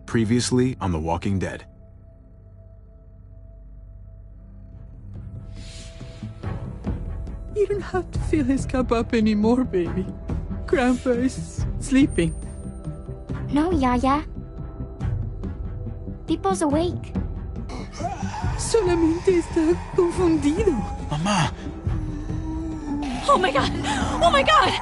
Previously on The Walking Dead. You don't have to fill his cup up anymore, baby. Grandpa is sleeping. No, Yaya. Pipo's awake. Solamente está confundido. Mamá! Oh my god! Oh my god!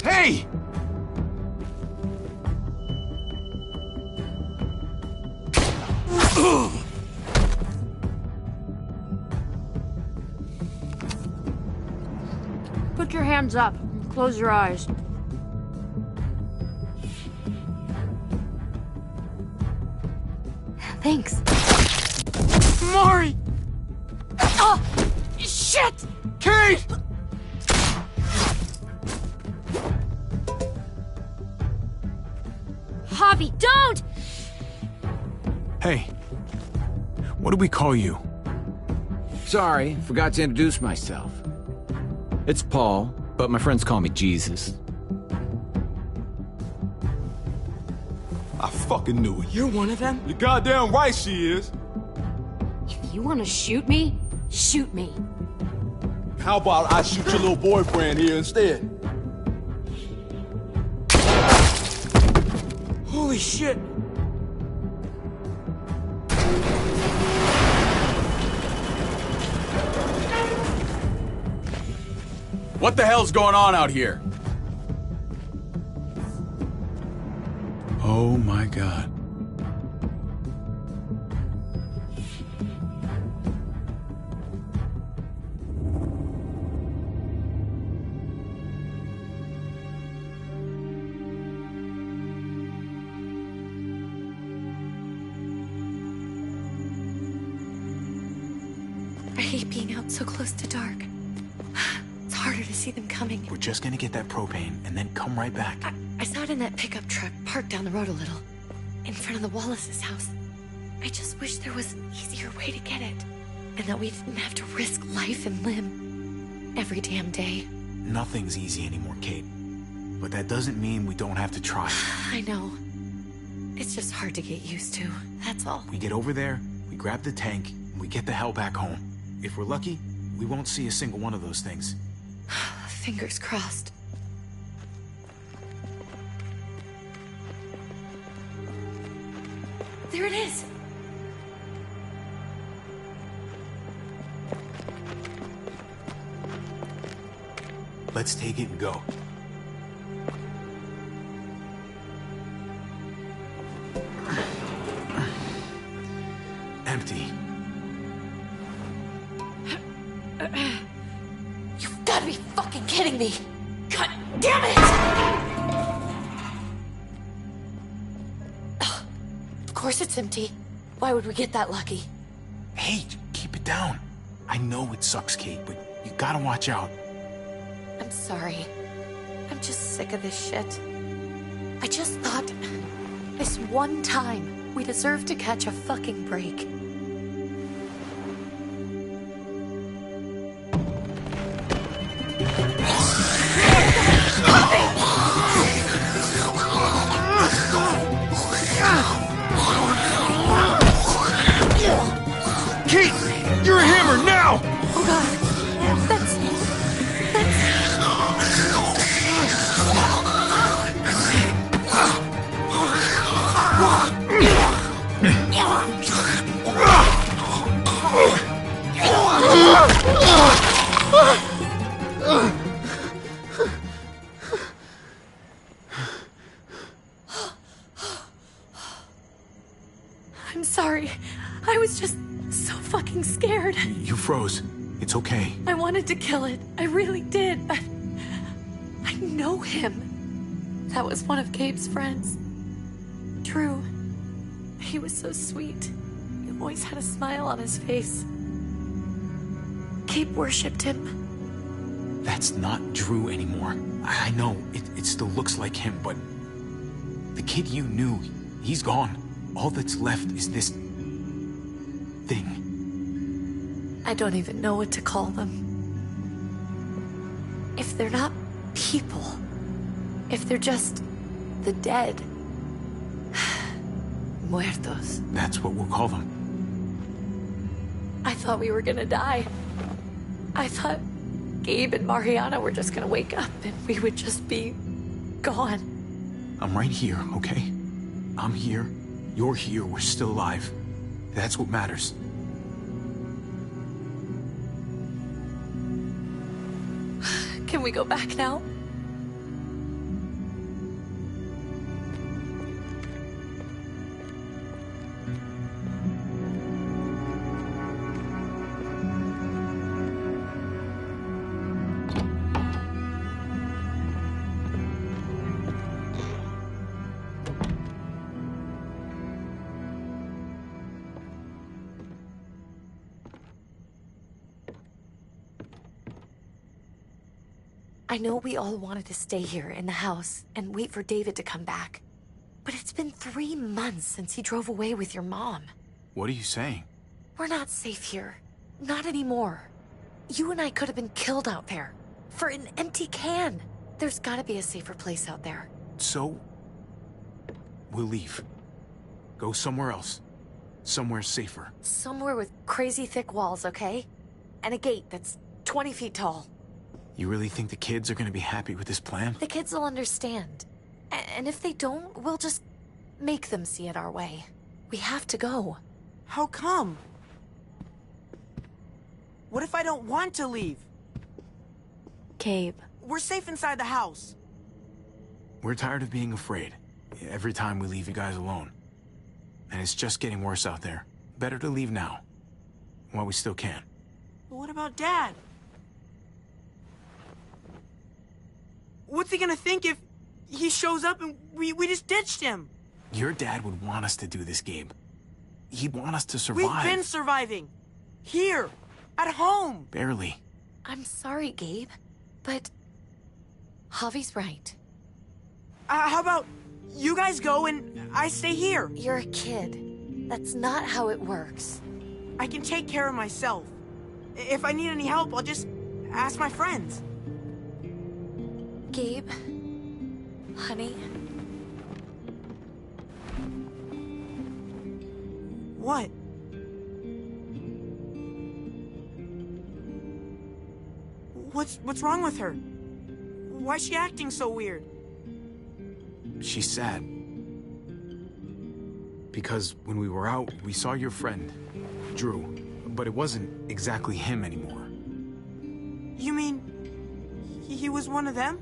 Hey! Put your hands up and close your eyes. Thanks. Mari! Oh! Shit! Kate! Javi, don't! Hey. What do we call you? Sorry, forgot to introduce myself. It's Paul, but my friends call me Jesus. I fucking knew it. You're one of them? You're goddamn right she is. If you want to shoot me, shoot me. How about I shoot your little boyfriend here instead? Holy shit! What the hell's going on out here? Oh my god. I hate being out so close to dark. It's harder to see them coming. We're just gonna get that propane and then come right back. I saw it in that pickup truck parked down the road a little, in front of the Wallace's house. I just wish there was an easier way to get it, and that we didn't have to risk life and limb every damn day. Nothing's easy anymore, Kate. But that doesn't mean we don't have to try. I know. It's just hard to get used to, that's all. We get over there, we grab the tank, and we get the hell back home. If we're lucky, we won't see a single one of those things. Fingers crossed. There it is! Let's take it and go. Empty. You've gotta be fucking kidding me! God damn it! Ugh. Of course it's empty. Why would we get that lucky? Hey, keep it down. I know it sucks, Kate, but you gotta watch out. I'm sorry. I'm just sick of this shit. I just thought, this one time, we deserve to catch a fucking break. Kate! You're a hammer now! Oh god, that's... I'm sorry. I was just so fucking scared. You froze. It's okay. I wanted to kill it. I really did, but... I know him. That was one of Gabe's friends. Drew. He was so sweet. He always had a smile on his face. Gabe worshipped him. That's not Drew anymore. I know, it still looks like him, but... The kid you knew, he's gone. All that's left is this... thing. I don't even know what to call them. If they're not people, if they're just the dead, muertos. That's what we'll call them. I thought we were gonna die. I thought Gabe and Mariana were just gonna wake up and we would just be gone. I'm right here, okay? I'm here. You're here. We're still alive. That's what matters. Can we go back now? I know we all wanted to stay here in the house and wait for David to come back. But it's been 3 months since he drove away with your mom. What are you saying? We're not safe here. Not anymore. You and I could have been killed out there. For an empty can. There's gotta be a safer place out there. So, we'll leave. Go somewhere else. Somewhere safer. Somewhere with crazy thick walls, okay? And a gate that's 20 feet tall. You really think the kids are gonna be happy with this plan? The kids will understand. And if they don't, we'll just make them see it our way. We have to go. How come? What if I don't want to leave? Gabe. We're safe inside the house. We're tired of being afraid. Every time we leave you guys alone. And it's just getting worse out there. Better to leave now. While we still can. But what about Dad? What's he gonna think if he shows up and we just ditched him? Your dad would want us to do this, Gabe. He'd want us to survive. We've been surviving. Here. At home. Barely. I'm sorry, Gabe. But Javi's right. How about you guys go and I stay here? You're a kid. That's not how it works. I can take care of myself. If I need any help, I'll just ask my friends. Gabe, honey. What? What's wrong with her? Why's she acting so weird? She's sad. Because when we were out, we saw your friend, Drew. But it wasn't exactly him anymore. You mean he was one of them?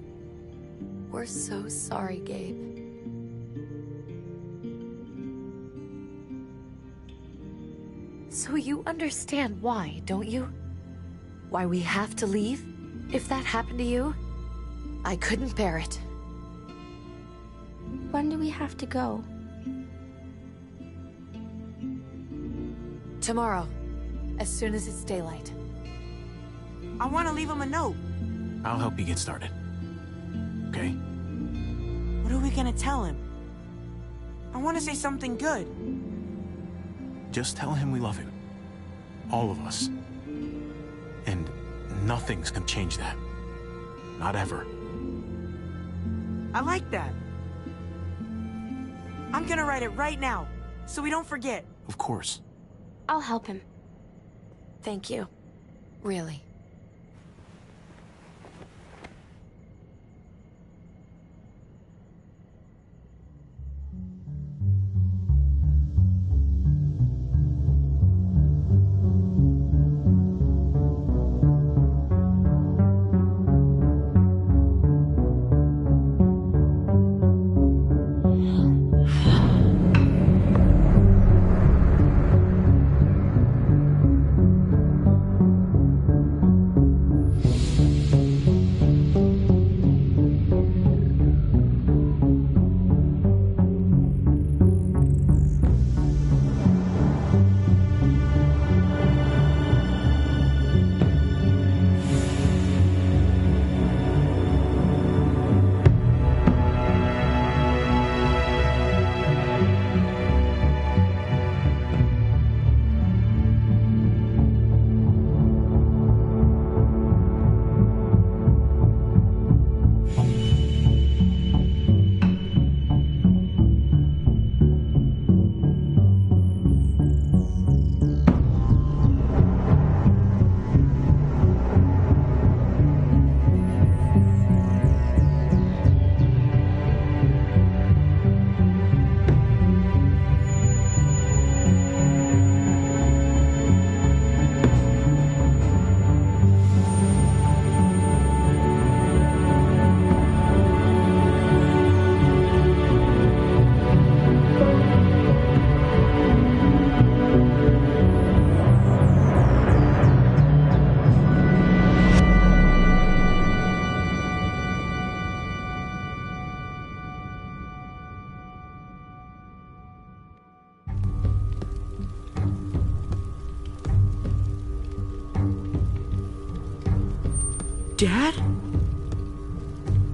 We're so sorry, Gabe. So you understand why, don't you? Why we have to leave? If that happened to you, I couldn't bear it. When do we have to go? Tomorrow, as soon as it's daylight. I want to leave him a note. I'll help you get started. Okay? What are we gonna tell him? I want to say something good. Just tell him we love him. All of us. And nothing's gonna change that. Not ever. I like that. I'm gonna write it right now, so we don't forget. Of course. I'll help him. Thank you. Really. Dad?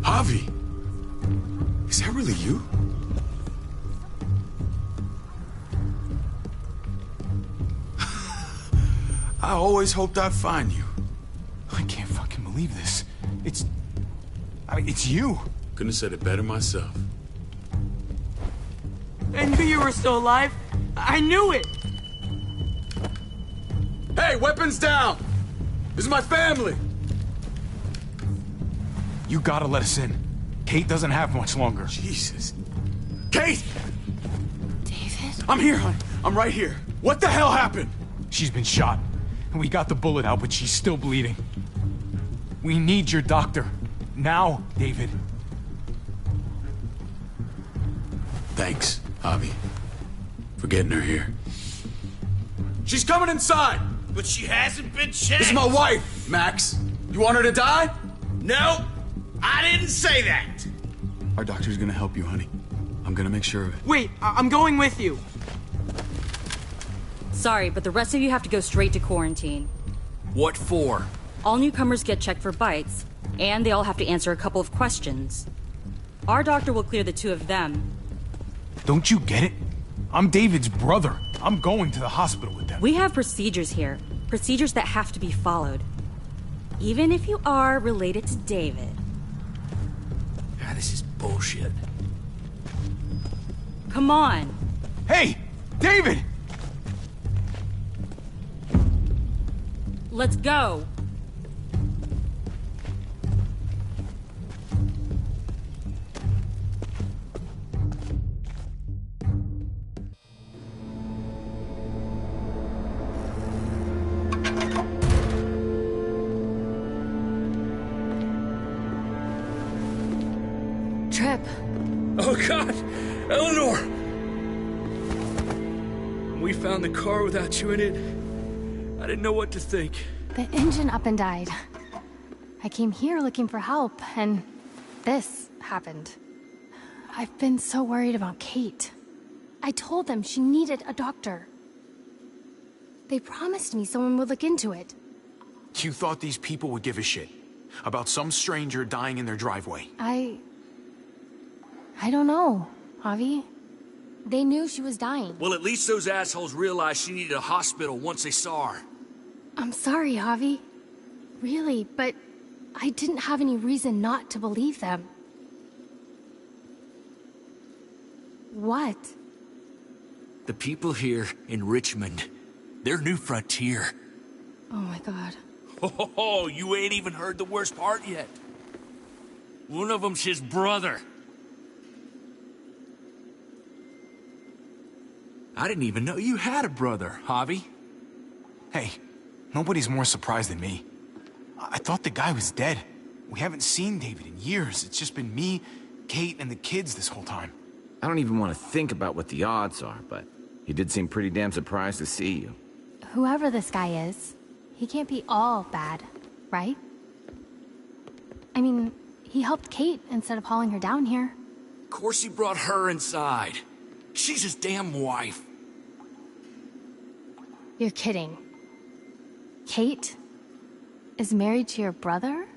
Javi! Is that really you? I always hoped I'd find you. I can't fucking believe this. It's you. Couldn't have said it better myself. I knew you were still alive. I knew it. Hey, weapons down! This is my family! You gotta let us in. Kate doesn't have much longer. Jesus. Kate! David? I'm here, hon. I'm right here. What the hell happened? She's been shot. We got the bullet out, but she's still bleeding. We need your doctor. Now, David. Thanks, Javi, for getting her here. She's coming inside! But she hasn't been checked. This is my wife, Max. You want her to die? No, I didn't say that. Our doctor's gonna help you, honey. I'm gonna make sure of it. Wait, I'm going with you. Sorry, but the rest of you have to go straight to quarantine. What for? All newcomers get checked for bites, and they all have to answer a couple of questions. Our doctor will clear the two of them. Don't you get it? I'm David's brother. I'm going to the hospital with them. We have procedures here. Procedures that have to be followed. Even if you are related to David. Ah, this is bullshit. Come on. Hey! David! Let's go. Trip. Oh, God! Eleanor! We found the car without you in it. I didn't know what to think. The engine up and died. I came here looking for help, and this happened. I've been so worried about Kate. I told them she needed a doctor. They promised me someone would look into it. You thought these people would give a shit about some stranger dying in their driveway? I don't know, Javi. They knew she was dying. Well, at least those assholes realized she needed a hospital once they saw her. I'm sorry, Javi. Really, but I didn't have any reason not to believe them. What? The people here in Richmond, they're New Frontier. Oh my God. Oh, you ain't even heard the worst part yet. One of them's his brother. I didn't even know you had a brother, Javi. Hey, nobody's more surprised than me. I thought the guy was dead. We haven't seen David in years. It's just been me, Kate, and the kids this whole time. I don't even want to think about what the odds are, but he did seem pretty damn surprised to see you. Whoever this guy is, he can't be all bad, right? I mean, he helped Kate instead of hauling her down here. Of course he brought her inside. She's his damn wife. You're kidding. Kate is married to your brother?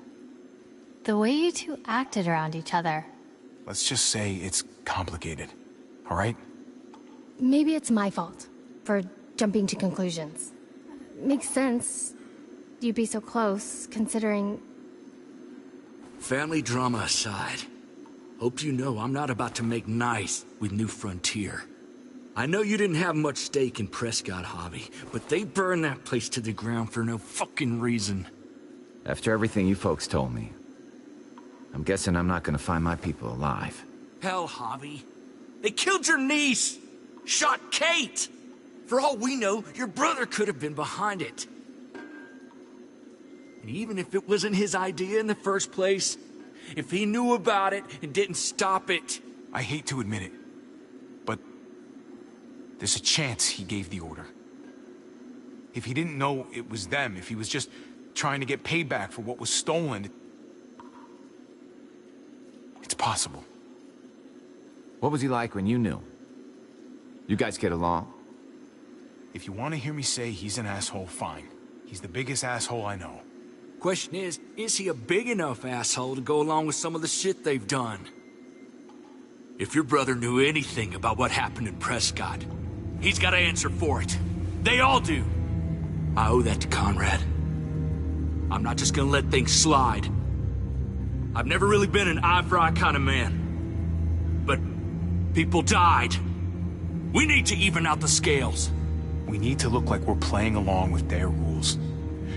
The way you two acted around each other. Let's just say it's complicated, all right? Maybe it's my fault for jumping to conclusions. Makes sense. You'd be so close, considering... Family drama aside, hope you know I'm not about to make nice with New Frontier. I know you didn't have much stake in Prescott, Javi, but they burned that place to the ground for no fucking reason. After everything you folks told me, I'm guessing I'm not gonna find my people alive. Hell, Javi. They killed your niece! Shot Kate! For all we know, your brother could have been behind it. And even if it wasn't his idea in the first place, if he knew about it and didn't stop it... I hate to admit it, but there's a chance he gave the order. If he didn't know it was them, if he was just trying to get payback for what was stolen, it's possible. What was he like when you knew? You guys get along? If you want to hear me say he's an asshole, fine. He's the biggest asshole I know. Question is he a big enough asshole to go along with some of the shit they've done? If your brother knew anything about what happened in Prescott, he's got to answer for it. They all do. I owe that to Conrad. I'm not just gonna let things slide. I've never really been an eye-for-eye kind of man. But people died. We need to even out the scales. We need to look like we're playing along with their rules.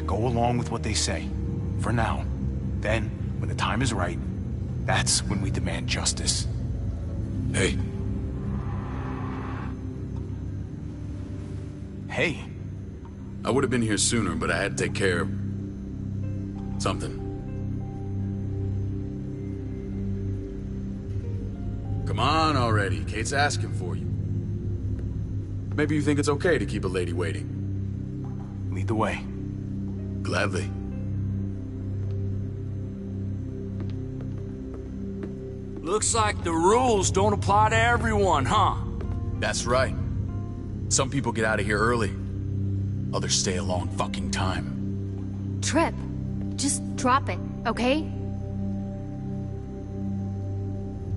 Go along with what they say. For now. Then, when the time is right, that's when we demand justice. Hey. Hey. I would have been here sooner, but I had to take care of something. Come on already. Kate's asking for you. Maybe you think it's okay to keep a lady waiting. Lead the way. Gladly. Looks like the rules don't apply to everyone, huh? That's right. Some people get out of here early. Others stay a long fucking time. Trip, just drop it, okay?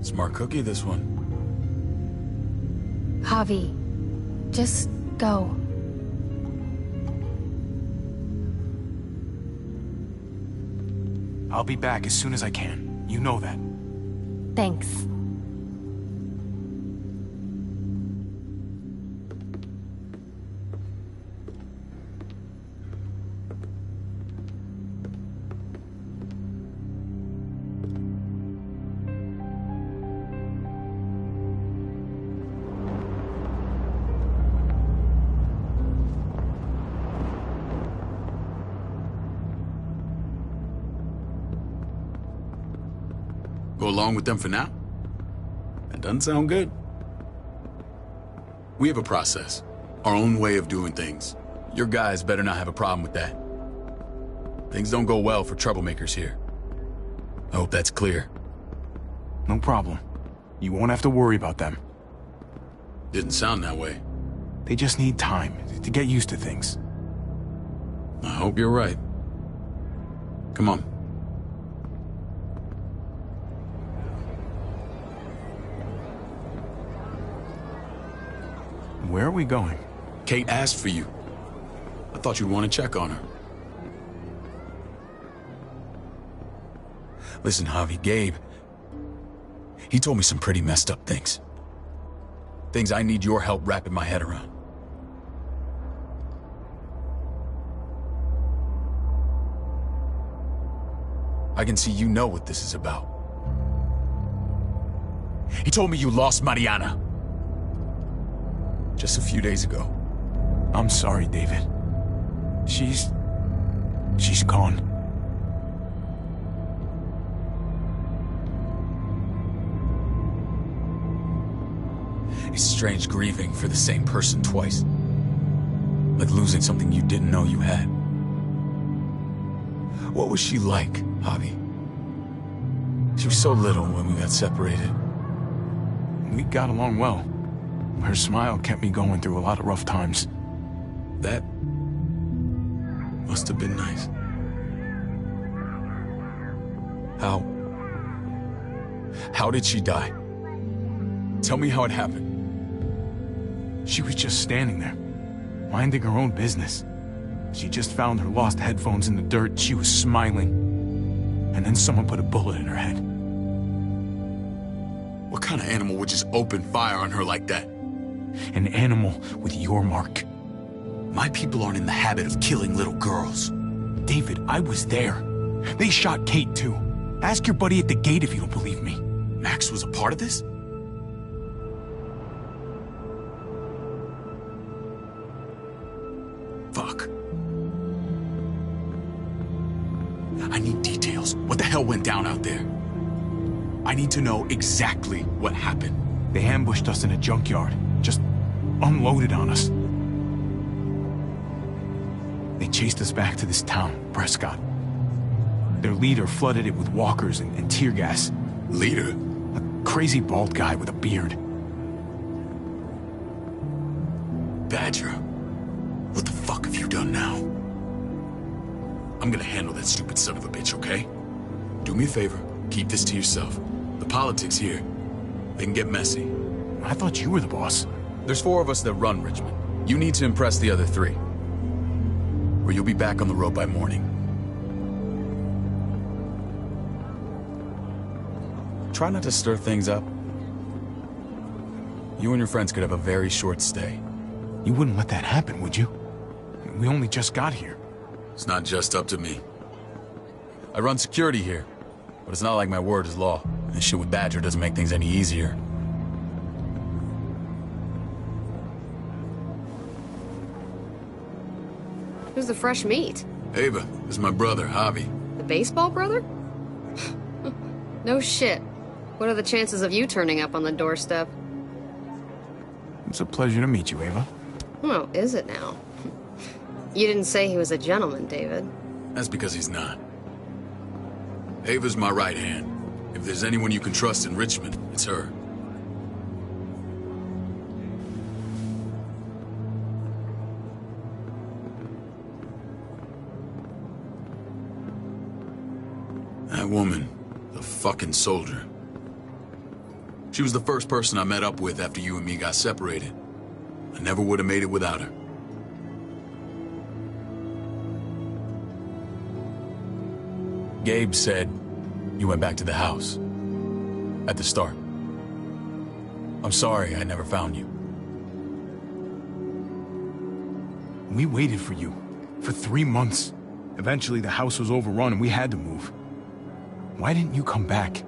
Smart cookie, this one. Javi, just go. I'll be back as soon as I can. You know that. Thanks. Go along with them for now? That doesn't sound good. We have a process. Our own way of doing things. Your guys better not have a problem with that. Things don't go well for troublemakers here. I hope that's clear. No problem. You won't have to worry about them. Didn't sound that way. They just need time to get used to things. I hope you're right. Come on. Where are we going? Kate asked for you. I thought you'd want to check on her. Listen, Javi, Gabe, he told me some pretty messed up things. Things I need your help wrapping my head around. I can see you know what this is about. He told me you lost Mariana. Just a few days ago. I'm sorry, David. She's gone. It's strange grieving for the same person twice. Like losing something you didn't know you had. What was she like, Javi? She was so little when we got separated. We got along well. Her smile kept me going through a lot of rough times. That must have been nice. How did she die? Tell me how it happened. She was just standing there, minding her own business. She just found her lost headphones in the dirt. She was smiling. And then someone put a bullet in her head. What kind of animal would just open fire on her like that? An animal with your mark. My people aren't in the habit of killing little girls. David, I was there. They shot Kate too. Ask your buddy at the gate if you don't believe me. Max was a part of this? Fuck. I need details. What the hell went down out there? I need to know exactly what happened. They ambushed us in a junkyard. Just unloaded on us. They chased us back to this town, Prescott. Their leader flooded it with walkers and tear gas. Leader? A crazy bald guy with a beard. Badger, what the fuck have you done now? I'm I'm gonna handle that stupid son of a bitch, okay? Do me a favor, keep this to yourself. The politics here, they can get messy. I thought you were the boss. There's 4 of us that run Richmond. You need to impress the other 3. Or you'll be back on the road by morning. Try not to stir things up. You and your friends could have a very short stay. You wouldn't let that happen, would you? We only just got here. It's not just up to me. I run security here, but it's not like my word is law. And this shit with Badger doesn't make things any easier. Who's the fresh meat? Ava, this is my brother, Javi. The baseball brother? No shit. What are the chances of you turning up on the doorstep? It's a pleasure to meet you, Ava. Oh, is it now? You didn't say he was a gentleman, David. That's because he's not. Ava's my right hand. If there's anyone you can trust in Richmond, it's her. That woman, the fucking soldier. She was the first person I met up with after you and me got separated. I never would have made it without her. Gabe said you went back to the house. At the start. I'm sorry I never found you. We waited for you. For 3 months. Eventually the house was overrun and we had to move. Why didn't you come back?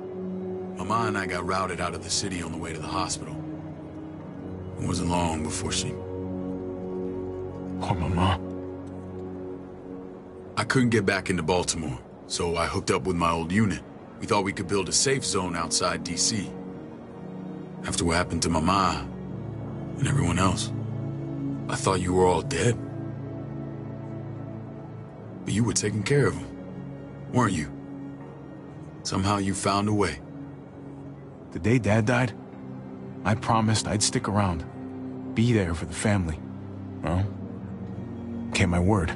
Mama and I got routed out of the city on the way to the hospital. It wasn't long before she... Poor Mama. I couldn't get back into Baltimore, so I hooked up with my old unit. We thought we could build a safe zone outside D.C. After what happened to Mama and everyone else, I thought you were all dead. But you were taking care of them, weren't you? Somehow you found a way. The day Dad died, I promised I'd stick around. Be there for the family. Well, kept my word.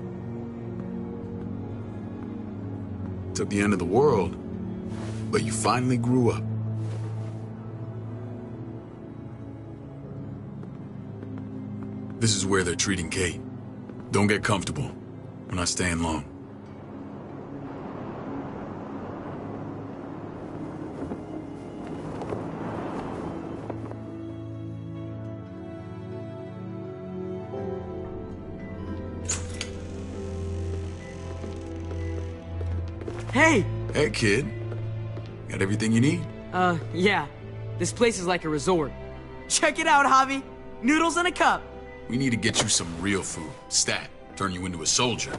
Took the end of the world, but you finally grew up. This is where they're treating Kate. Don't get comfortable. We're not staying long. Hey! Hey, kid. Got everything you need? Yeah. This place is like a resort. Check it out, Javi. Noodles in a cup. We need to get you some real food. Stat. Turn you into a soldier.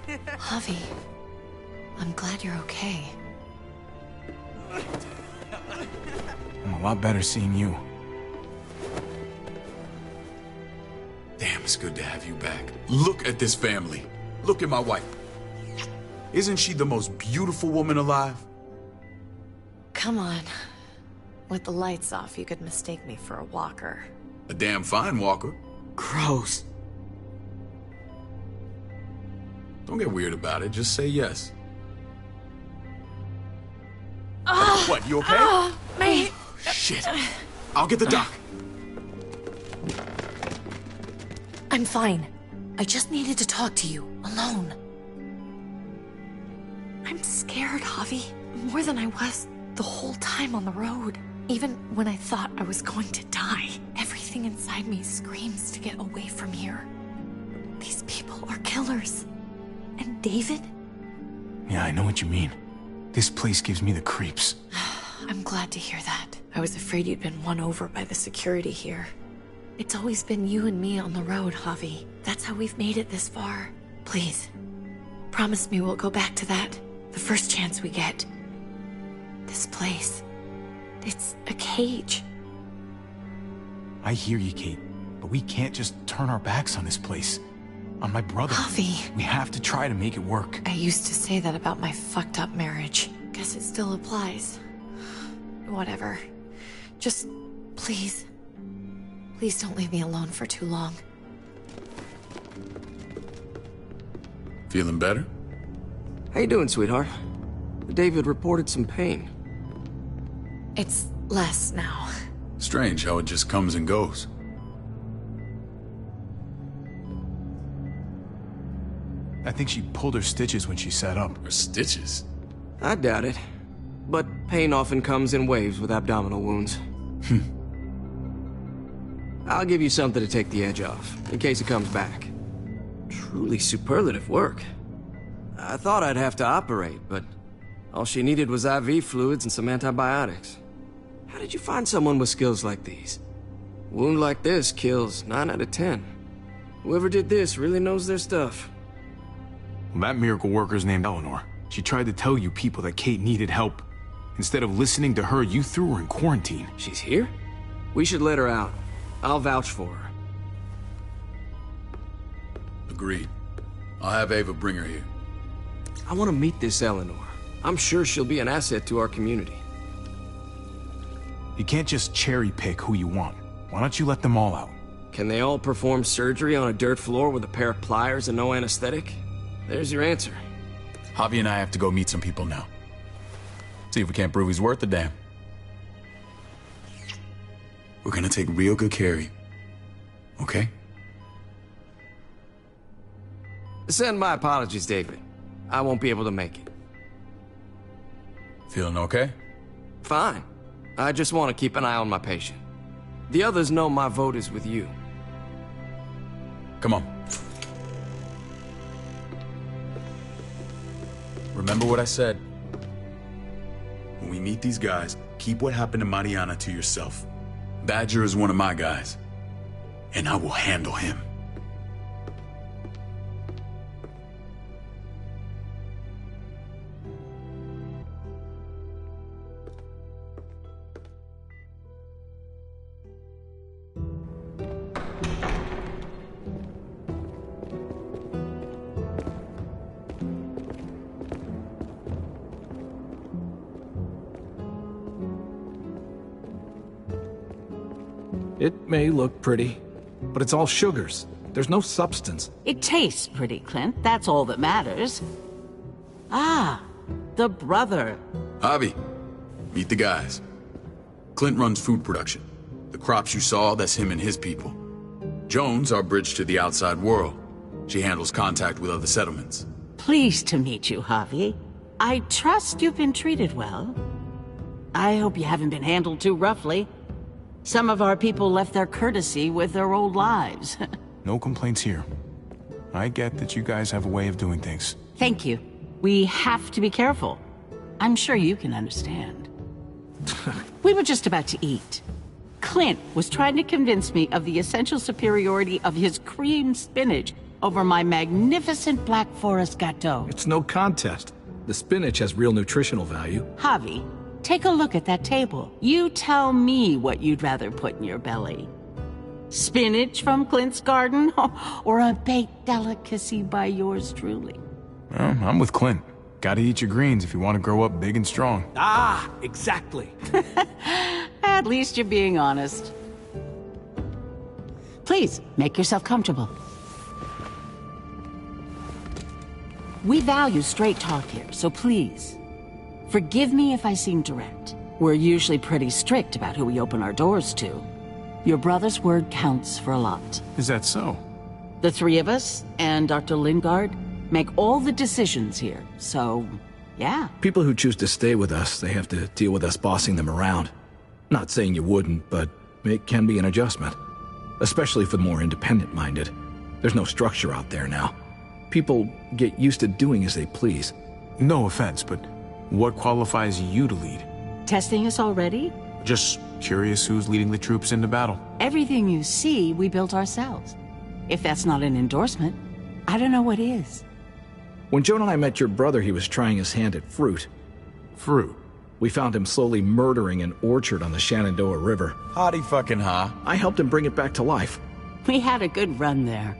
Javi, I'm glad you're okay. I'm a lot better seeing you. Damn, it's good to have you back. Look at this family. Look at my wife. Isn't she the most beautiful woman alive? Come on. With the lights off, you could mistake me for a walker. A damn fine walker. Gross. Don't get weird about it. Just say yes. What, you okay? Me. Shit. I'll get the doc. I'm fine. I just needed to talk to you, alone. I'm scared, Javi. More than I was the whole time on the road. Even when I thought I was going to die, everything inside me screams to get away from here. These people are killers. And David? Yeah, I know what you mean. This place gives me the creeps. I'm glad to hear that. I was afraid you'd been won over by the security here. It's always been you and me on the road, Javi. That's how we've made it this far. Please, promise me we'll go back to that the first chance we get. This place, it's a cage. I hear you, Kate, but we can't just turn our backs on this place. On my brother. Javi. We have to try to make it work. I used to say that about my fucked up marriage. Guess it still applies. Whatever. Just, please. Please don't leave me alone for too long. Feeling better? How you doing, sweetheart? David reported some pain. It's less now. Strange how it just comes and goes. I think she pulled her stitches when she sat up. Her stitches? I doubt it. But pain often comes in waves with abdominal wounds. I'll give you something to take the edge off, in case it comes back. Truly superlative work. I thought I'd have to operate, but all she needed was IV fluids and some antibiotics. How did you find someone with skills like these? A wound like this kills 9 out of 10. Whoever did this really knows their stuff. Well, that miracle worker's named Eleanor. She tried to tell you people that Kate needed help. Instead of listening to her, you threw her in quarantine. She's here? We should let her out. I'll vouch for her. Agreed. I'll have Ava bring her here. I want to meet this Eleanor. I'm sure she'll be an asset to our community. You can't just cherry pick who you want. Why don't you let them all out? Can they all perform surgery on a dirt floor with a pair of pliers and no anesthetic? There's your answer. Javi and I have to go meet some people now. See if we can't prove he's worth the damn. We're gonna take real good care of you. Okay? Send my apologies, David. I won't be able to make it. Feeling okay? Fine. I just want to keep an eye on my patient. The others know my vote is with you. Come on. Remember what I said. When we meet these guys, keep what happened to Mariana to yourself. Badger is one of my guys, and I will handle him. It may look pretty, but it's all sugars. There's no substance. It tastes pretty, Clint. That's all that matters. Ah, the brother. Javi, meet the guys. Clint runs food production. The crops you saw, that's him and his people. Jones, our bridge to the outside world. She handles contact with other settlements. Pleased to meet you, Javi. I trust you've been treated well. I hope you haven't been handled too roughly. Some of our people left their courtesy with their old lives. No complaints here. I get that you guys have a way of doing things. Thank you. We have to be careful. I'm sure you can understand. We were just about to eat. Clint was trying to convince me of the essential superiority of his cream spinach over my magnificent Black Forest gâteau. It's no contest. The spinach has real nutritional value. Javi, take a look at that table. You tell me what you'd rather put in your belly. Spinach from Clint's garden, or a baked delicacy by yours truly? Well, I'm with Clint. Gotta eat your greens if you want to grow up big and strong. Ah, exactly. At least you're being honest. Please, make yourself comfortable. We value straight talk here, so please, forgive me if I seem direct. We're usually pretty strict about who we open our doors to. Your brother's word counts for a lot. Is that so? The three of us and Dr. Lingard make all the decisions here, so, yeah. People who choose to stay with us, they have to deal with us bossing them around. Not saying you wouldn't, but it can be an adjustment. Especially for the more independent-minded. There's no structure out there now. People get used to doing as they please. No offense, but what qualifies you to lead? Testing us already? Just curious who's leading the troops into battle. Everything you see, we built ourselves. If that's not an endorsement, I don't know what is. When Joan and I met your brother, he was trying his hand at fruit. Fruit? We found him slowly murdering an orchard on the Shenandoah River. Howdy fucking ha. I helped him bring it back to life. We had a good run there.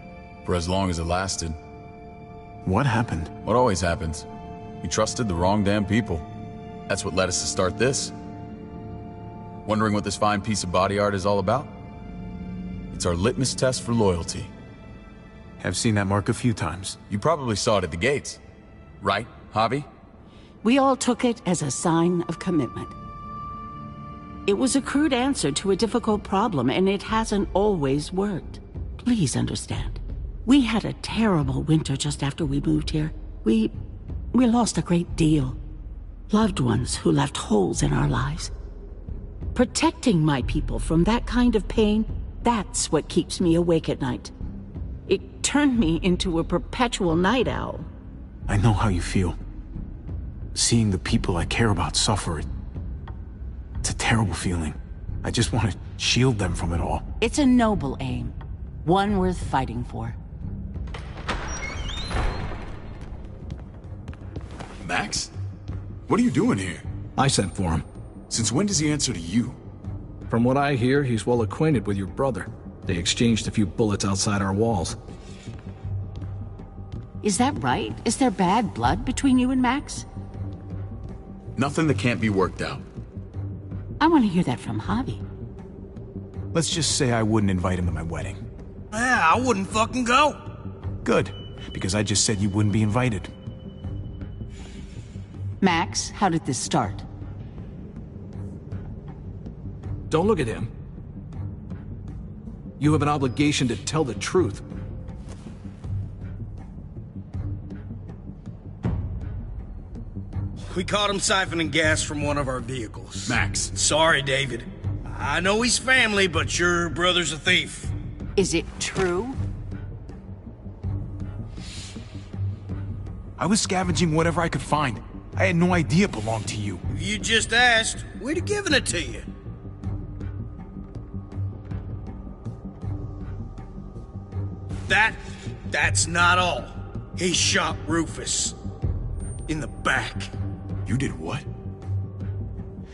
For as long as it lasted. What happened? What always happens. We trusted the wrong damn people. That's what led us to start this. Wondering what this fine piece of body art is all about? It's our litmus test for loyalty. Have seen that mark a few times. You probably saw it at the gates. Right, Javi? We all took it as a sign of commitment. It was a crude answer to a difficult problem, and it hasn't always worked. Please understand. We had a terrible winter just after we moved here. We lost a great deal. Loved ones who left holes in our lives. Protecting my people from that kind of pain, that's what keeps me awake at night. It turned me into a perpetual night owl. I know how you feel. Seeing the people I care about suffer, it's a terrible feeling. I just want to shield them from it all. It's a noble aim. One worth fighting for. Max? What are you doing here? I sent for him. Since when does he answer to you? From what I hear, he's well acquainted with your brother. They exchanged a few bullets outside our walls. Is that right? Is there bad blood between you and Max? Nothing that can't be worked out. I want to hear that from Javi. Let's just say I wouldn't invite him to my wedding. Yeah, I wouldn't fucking go. Good, because I just said you wouldn't be invited. Max, how did this start? Don't look at him. You have an obligation to tell the truth. We caught him siphoning gas from one of our vehicles. Max. Sorry, David. I know he's family, but your brother's a thief. Is it true? I was scavenging whatever I could find. I had no idea it belonged to you. If you just asked, we'd have given it to you. That's not all. He shot Rufus. In the back. You did what?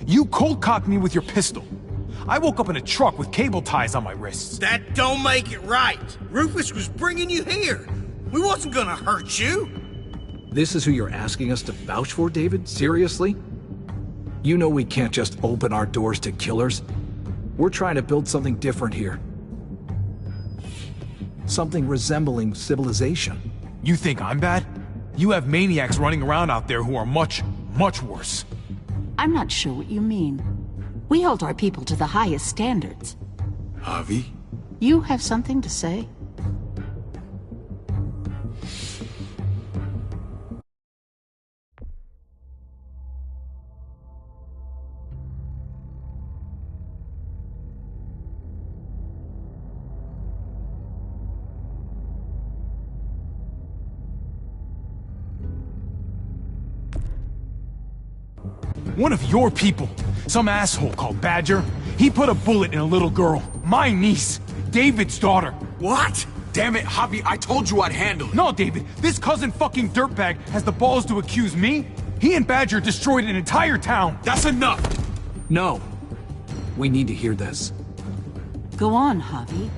You cold-cocked me with your pistol. I woke up in a truck with cable ties on my wrists. That don't make it right. Rufus was bringing you here. We wasn't gonna hurt you. This is who you're asking us to vouch for, David? Seriously? You know we can't just open our doors to killers. We're trying to build something different here. Something resembling civilization. You think I'm bad? You have maniacs running around out there who are much, much worse. I'm not sure what you mean. We hold our people to the highest standards. Javi? You have something to say? One of your people, some asshole called Badger, he put a bullet in a little girl, my niece, David's daughter. What? Damn it, Javi, I told you I'd handle it. No, David, this cousin fucking dirtbag has the balls to accuse me? He and Badger destroyed an entire town. That's enough! No. We need to hear this. Go on, Javi.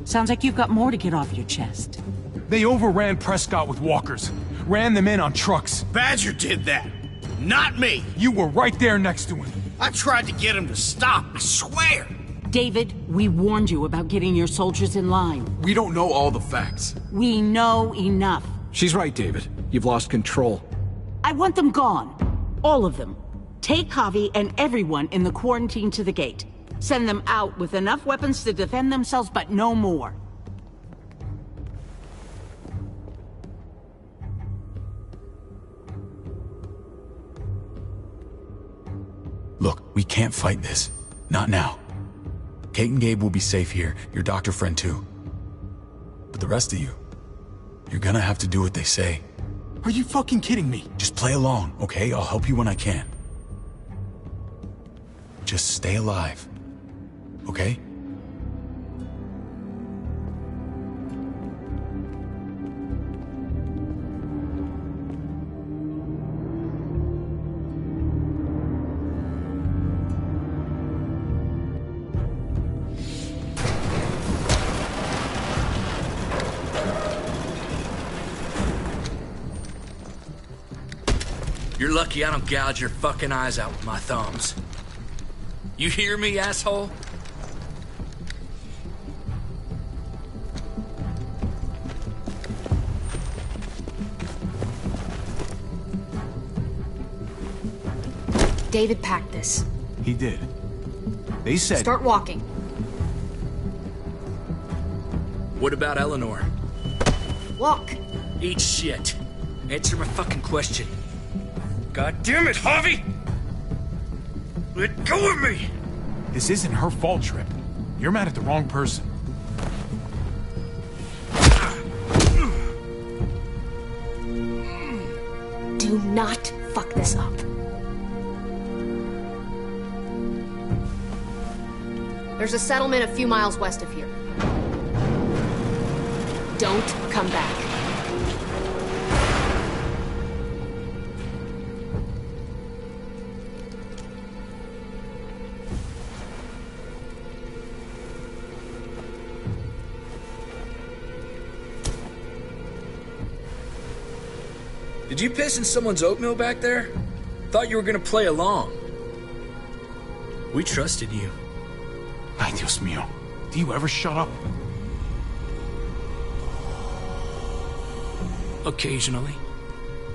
Sounds like you've got more to get off your chest. They overran Prescott with walkers, ran them in on trucks. Badger did that. Not me! You were right there next to him. I tried to get him to stop, I swear! David, we warned you about getting your soldiers in line. We don't know all the facts. We know enough. She's right, David. You've lost control. I want them gone. All of them. Take Javi and everyone in the quarantine to the gate. Send them out with enough weapons to defend themselves, but no more. Look, we can't fight this. Not now. Kate and Gabe will be safe here, your doctor friend too. But the rest of you, you're gonna have to do what they say. Are you fucking kidding me? Just play along, okay? I'll help you when I can. Just stay alive, okay? You're lucky I don't gouge your fucking eyes out with my thumbs. You hear me, asshole? David packed this. He did. They said... Start walking. What about Eleanor? Walk. Eat shit. Answer my fucking question. God damn it, Javi! Let go of me! This isn't her fault, Trip. You're mad at the wrong person. Do not fuck this up. There's a settlement a few miles west of here. Don't come back. Did you piss in someone's oatmeal back there? Thought you were gonna play along. We trusted you. Ay, Dios mío. Do you ever shut up? Occasionally.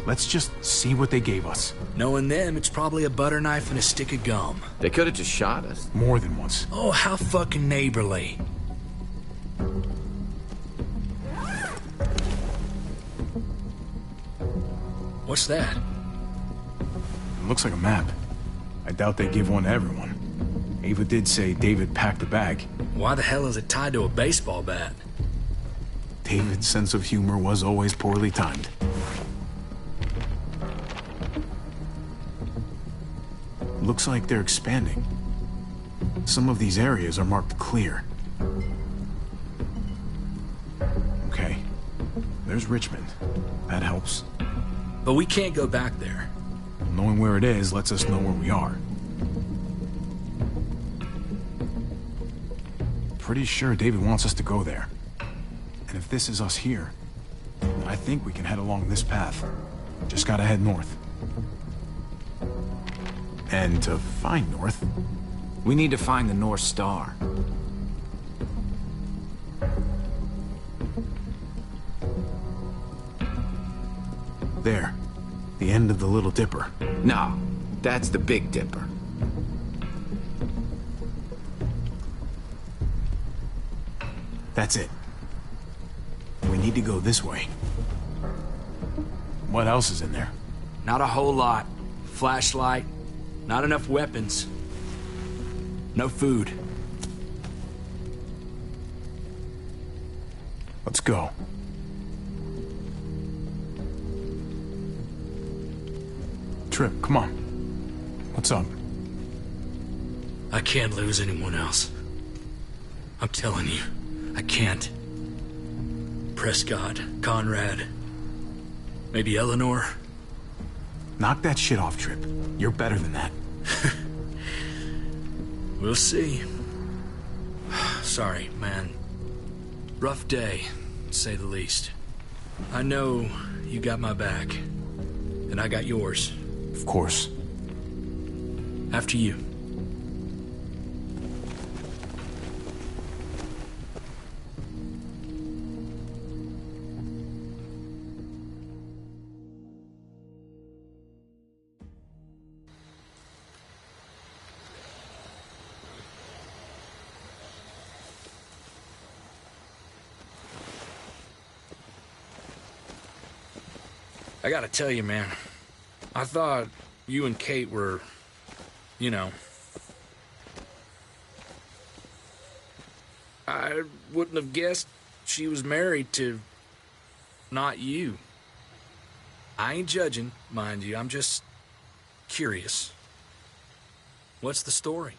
Let's just see what they gave us. Knowing them, it's probably a butter knife and a stick of gum. They could have just shot us. More than once. Oh, how fucking neighborly. What's that? It looks like a map. I doubt they give one to everyone. Ava did say David packed the bag. Why the hell is it tied to a baseball bat? David's sense of humor was always poorly timed. Looks like they're expanding. Some of these areas are marked clear. Okay. There's Richmond. That helps. But we can't go back there. Knowing where it is lets us know where we are. Pretty sure David wants us to go there. And if this is us here, then I think we can head along this path. Just gotta head north. And to find north, we need to find the North Star. There. The end of the Little Dipper. No, that's the Big Dipper. That's it. We need to go this way. What else is in there? Not a whole lot. Flashlight. Not enough weapons. No food. Let's go. Trip, come on. What's up? I can't lose anyone else. I'm telling you, I can't. Prescott, Conrad, maybe Eleanor. Knock that shit off, Trip. You're better than that. We'll see. Sorry, man. Rough day, to say the least. I know you got my back, and I got yours. Of course. After you. I gotta tell you, man. I thought you and Kate were, you know... I wouldn't have guessed she was married to... not you. I ain't judging, mind you. I'm just... curious. What's the story?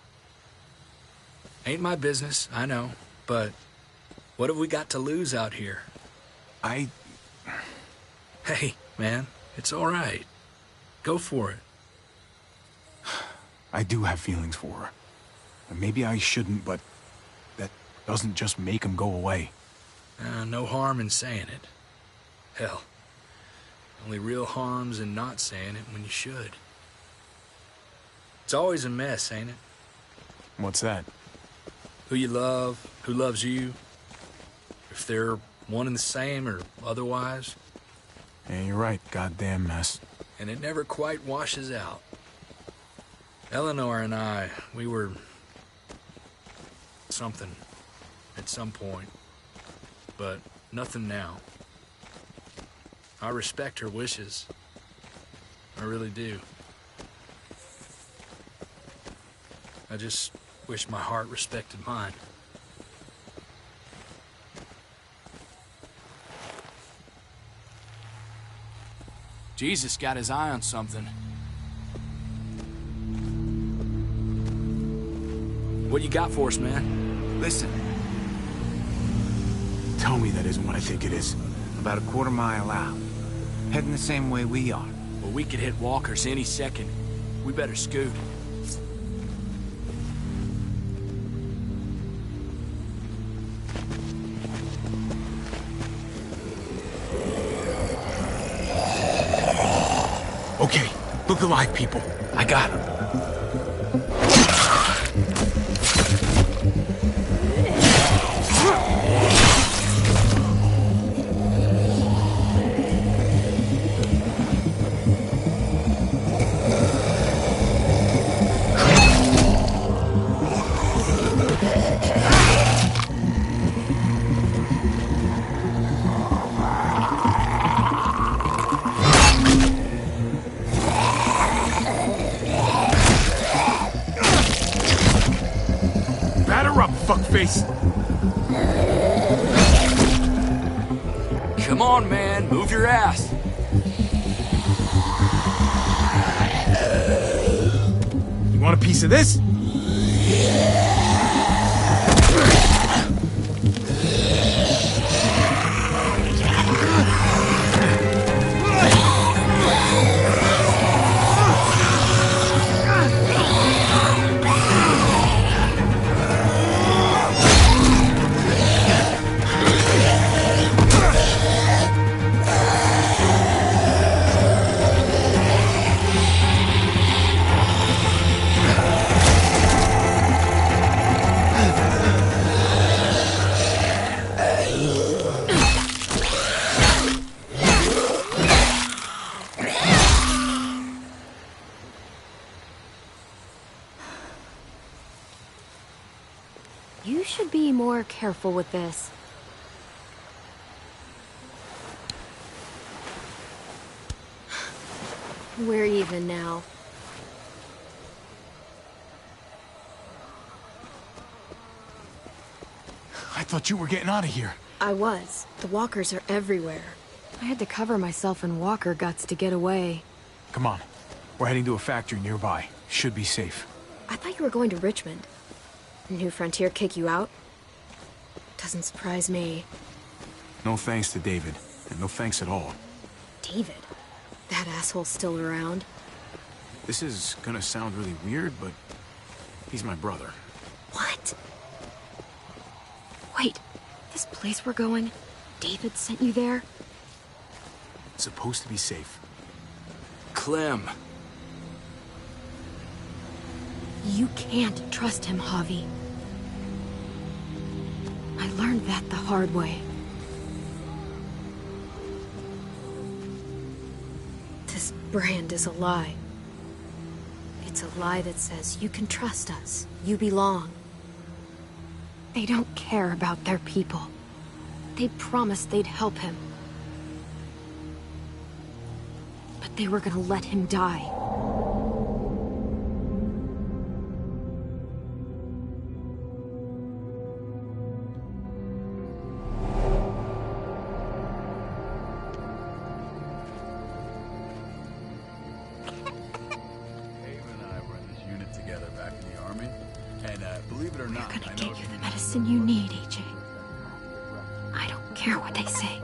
Ain't my business, I know. But what have we got to lose out here? Hey, man, it's all right. Go for it. I do have feelings for her. And maybe I shouldn't, but that doesn't just make them go away. No harm in saying it. Hell, only real harm's in not saying it when you should. It's always a mess, ain't it? What's that? Who you love, who loves you, if they're one and the same or otherwise. Yeah, you're right. Goddamn mess. And it never quite washes out. Eleanor and I, we were... something at some point, but nothing now. I respect her wishes. I really do. I just wish my heart respected mine. Jesus got his eye on something. What you got for us, man? Listen. Tell me that isn't what I think it is. About a quarter-mile out. Heading the same way we are. Well, we could hit walkers any second. We better scoot. Okay, look alive, people. I got him. Fuckface. Come on, man. Move your ass. You want a piece of this? You should be more careful with this. We're even now. I thought you were getting out of here. I was. The walkers are everywhere. I had to cover myself in walker guts to get away. Come on. We're heading to a factory nearby. Should be safe. I thought you were going to Richmond. New Frontier kick you out? Doesn't surprise me. No thanks to David. And no thanks at all. David? That asshole's still around. This is gonna sound really weird, but he's my brother. What? Wait, this place we're going, David sent you there? It's supposed to be safe. Clem. You can't trust him, Javi. I learned that the hard way. This brand is a lie. It's a lie that says you can trust us, you belong. They don't care about their people. They promised they'd help him. But they were gonna let him die. You need, AJ. I don't care what they say.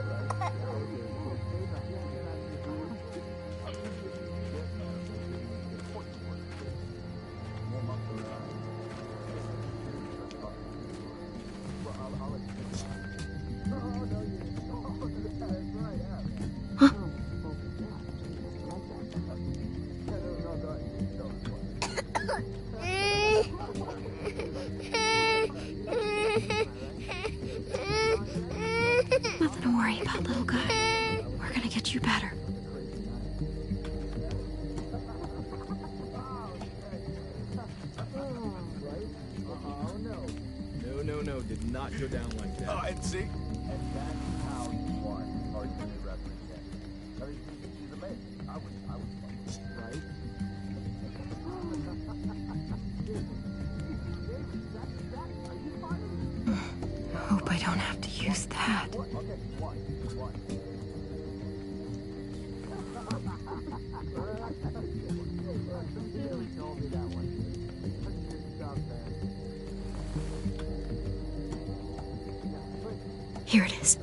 Nothing to worry about, little guy. We're gonna get you better. No, did not go down like that. Oh, and see? And that's how you want our unit represented. I mean, she's amazing. I was right? Hope I don't have to use that. Here it is.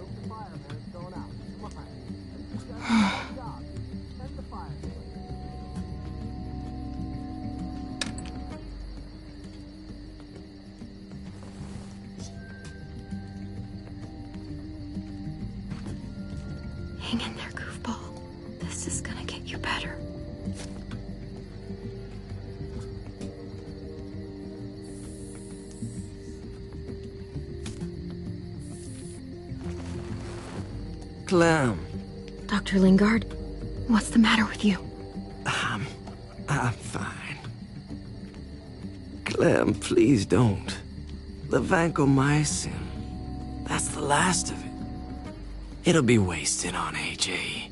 Hang in there, goofball. This is gonna get you better. Clem. Dr. Lingard, what's the matter with you? I'm fine. Clem, please don't. The vancomycin. That's the last of it. It'll be wasted on AJ.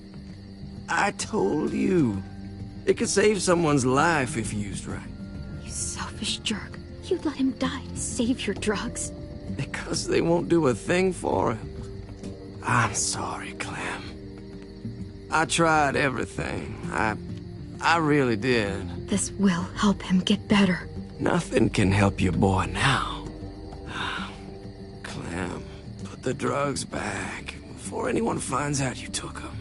I told you. It could save someone's life if used right. You selfish jerk. You'd let him die to save your drugs. Because they won't do a thing for him. I'm sorry, Clem. I tried everything. I really did. This will help him get better. Nothing can help your boy now. Clem, put the drugs back before anyone finds out you took them.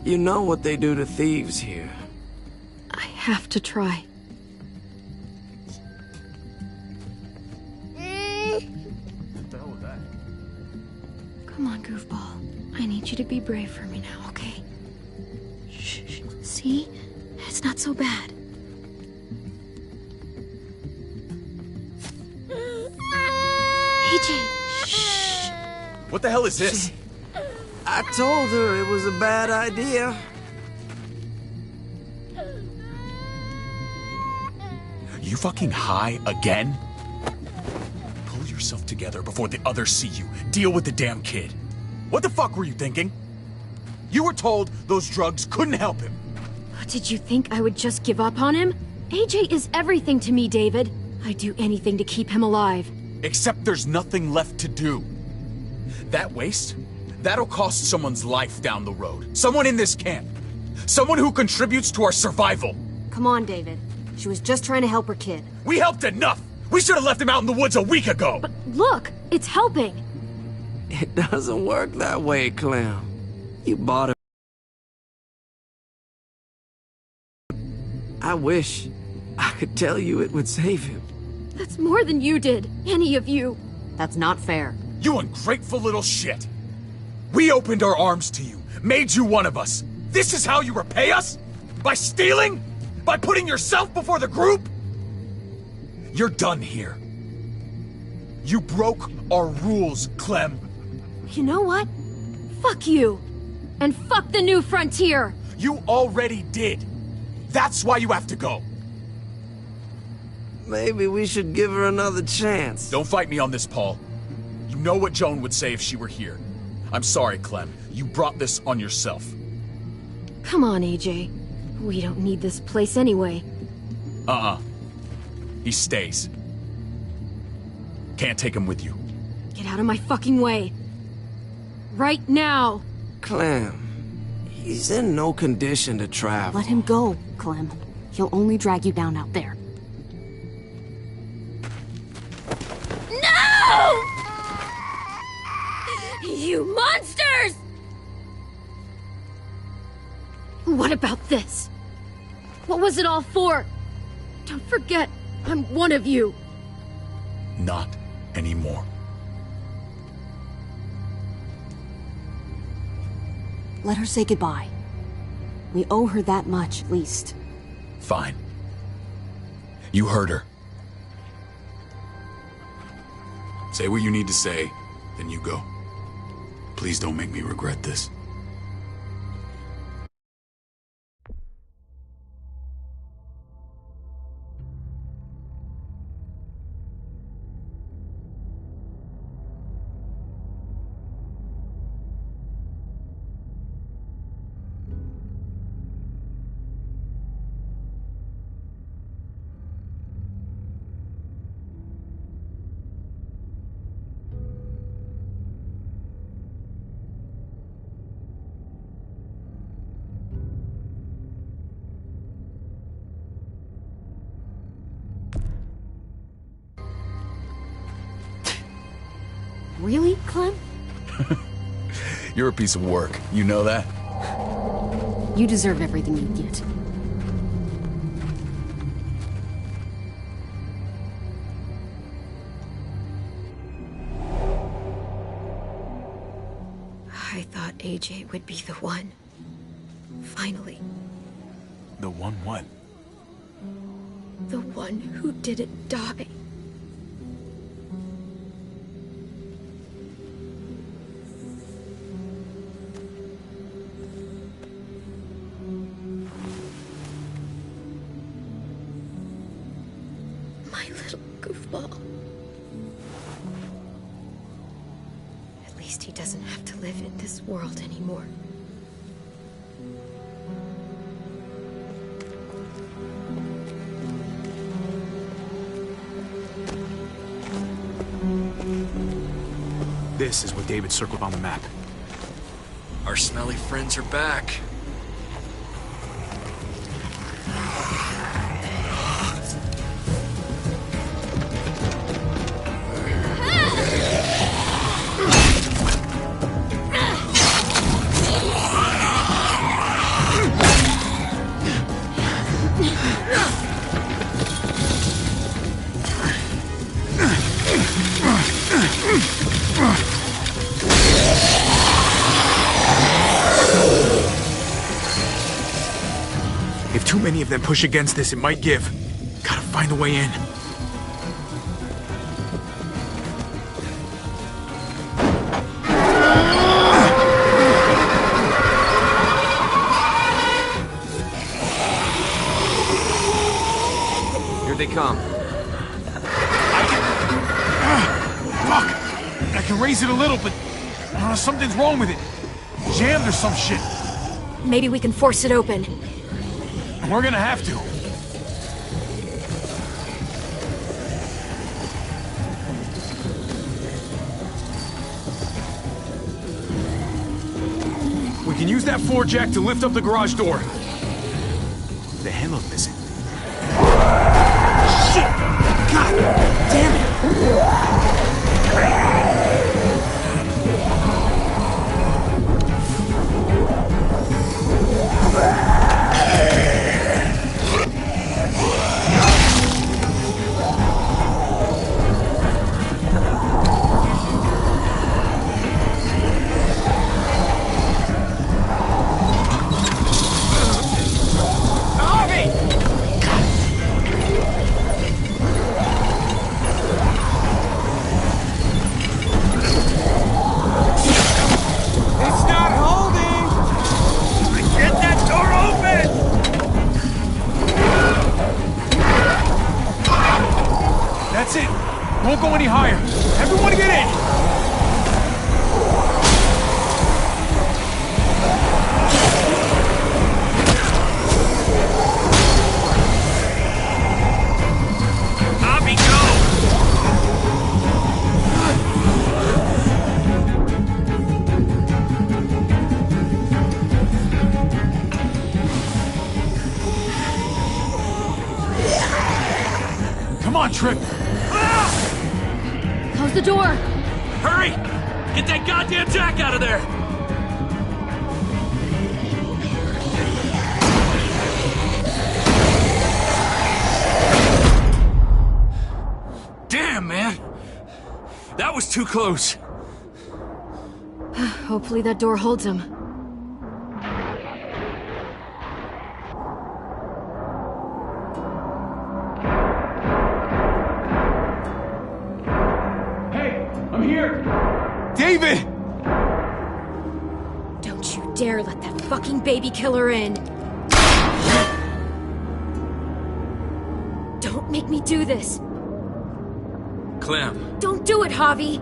You know what they do to thieves here. I have to try. Come on, goofball. I need you to be brave for me now, okay? Shh. See? It's not so bad. AJ, shh. What the hell is this? I told her it was a bad idea. You fucking high again? Pull yourself together before the others see you. Deal with the damn kid. What the fuck were you thinking? You were told those drugs couldn't help him. Did you think I would just give up on him? AJ is everything to me, David. I'd do anything to keep him alive. Except there's nothing left to do. That waste, that'll cost someone's life down the road. Someone in this camp. Someone who contributes to our survival. Come on, David. She was just trying to help her kid. We helped enough! We should have left him out in the woods a week ago! But look, it's helping! It doesn't work that way, Clem. You bought him. I wish I could tell you it would save him. That's more than you did, any of you. That's not fair. You ungrateful little shit! We opened our arms to you, made you one of us. This is how you repay us? By stealing? By putting yourself before the group? You're done here. You broke our rules, Clem. You know what? Fuck you. And fuck the New Frontier. You already did. That's why you have to go. Maybe we should give her another chance. Don't fight me on this, Paul. You know what Joan would say if she were here. I'm sorry, Clem. You brought this on yourself. Come on, AJ. We don't need this place anyway. He stays. Can't take him with you. Get out of my fucking way. Right now. Clem, he's in no condition to travel. Let him go, Clem. He'll only drag you down out there. No! You monsters! What about this? What was it all for? Don't forget, I'm one of you. Not anymore. Let her say goodbye. We owe her that much, at least. Fine. You heard her. Say what you need to say, then you go. Please don't make me regret this. Really, Clem? You're a piece of work. You know that? You deserve everything you get. I thought AJ would be the one. Finally. The one what? The one who didn't die. My little goofball. At least he doesn't have to live in this world anymore. This is what David circled on the map. Our smelly friends are back. If too many of them push against this, it might give. Gotta find a way in. Here they come. Fuck! I can raise it a little, but something's wrong with it. Jammed or some shit. Maybe we can force it open. We're gonna have to. We can use that floor jack to lift up the garage door. The handle's missing. Shit! God damn it! Won't go any higher. Everyone get in! Abby, go! Come on, Tripp! Close the door! Hurry! Get that goddamn jack out of there! Damn, man! That was too close. Hopefully that door holds him. David! Don't you dare let that fucking baby killer in! Don't make me do this! Clem. Don't do it, Javi!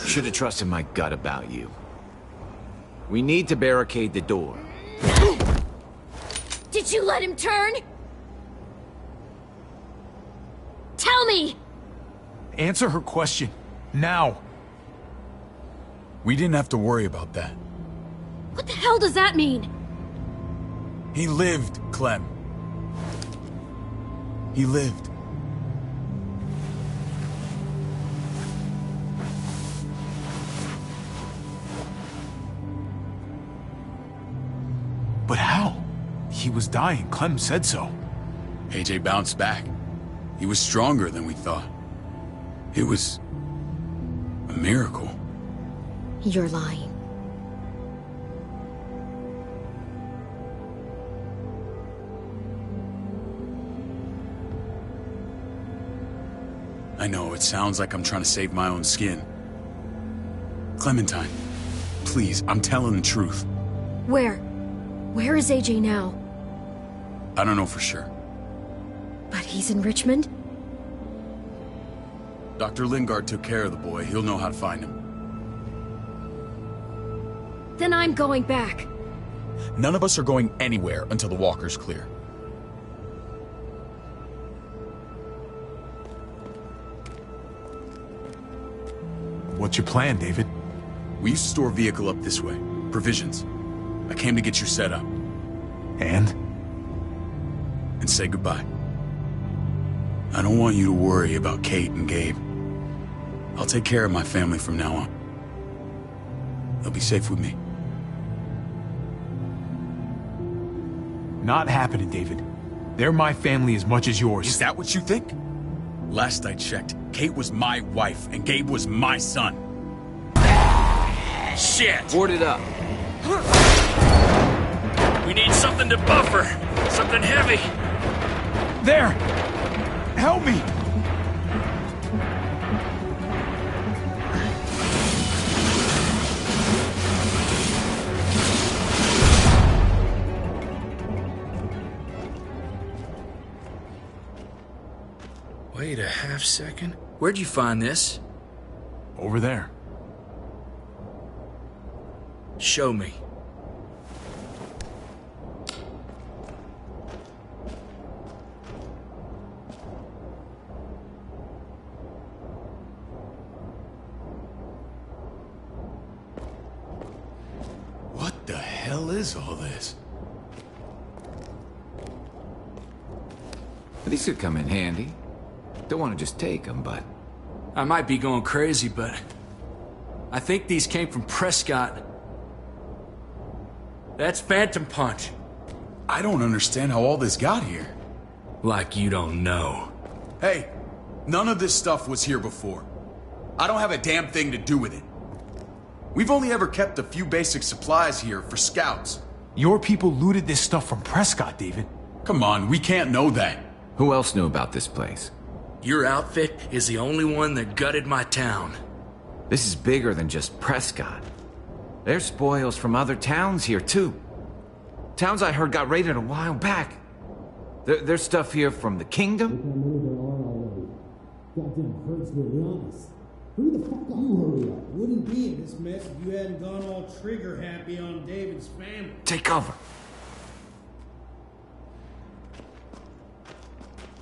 Should have trusted my gut about you. We need to barricade the door. Did you let him turn? Tell me! Answer her question. Now. We didn't have to worry about that. What the hell does that mean? He lived, Clem. He lived. But how? He was dying. Clem said so. AJ bounced back. He was stronger than we thought. It was a miracle. You're lying. I know, it sounds like I'm trying to save my own skin. Clementine, please, I'm telling the truth. Where? Where is AJ now? I don't know for sure. But he's in Richmond? Dr. Lingard took care of the boy. He'll know how to find him. Then I'm going back. None of us are going anywhere until the walker's clear. What's your plan, David? We used to store a vehicle up this way. Provisions. I came to get you set up. And say goodbye. I don't want you to worry about Kate and Gabe. I'll take care of my family from now on. They'll be safe with me. Not happening, David. They're my family as much as yours. Is that what you think? Last I checked, Kate was my wife and Gabe was my son. Shit! Board it up. We need something to buffer. Something heavy. There! Help me! Wait a half second. Where'd you find this? Over there. Show me. What the hell is all this? These could come in handy. Don't want to just take them, but... I might be going crazy, but... I think these came from Prescott. That's Phantom Punch. I don't understand how all this got here. Like you don't know. Hey, none of this stuff was here before. I don't have a damn thing to do with it. We've only ever kept a few basic supplies here for scouts. Your people looted this stuff from Prescott, David. Come on, we can't know that. Who else knew about this place? Your outfit is the only one that gutted my town. This is bigger than just Prescott. There's spoils from other towns here, too. Towns I heard got raided a while back. There's stuff here from the Kingdom. Goddamn hurts really honest. Who the fuck are you? Hurry up. Wouldn't be in this mess if you hadn't gone all trigger happy on David's family. Take cover.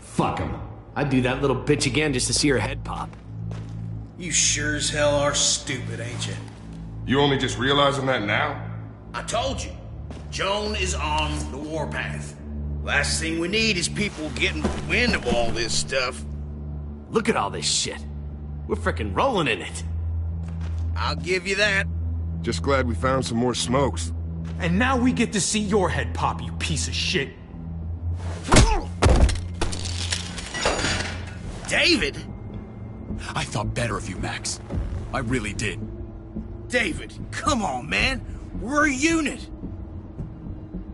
Fuck him. I'd do that little bitch again just to see her head pop. You sure as hell are stupid, ain't you? You only just realizing that now? I told you. Joan is on the warpath. Last thing we need is people getting wind of all this stuff. Look at all this shit. We're frickin' rolling in it. I'll give you that. Just glad we found some more smokes. And now we get to see your head pop, you piece of shit. David? I thought better of you, Max. I really did. David, come on, man. We're a unit.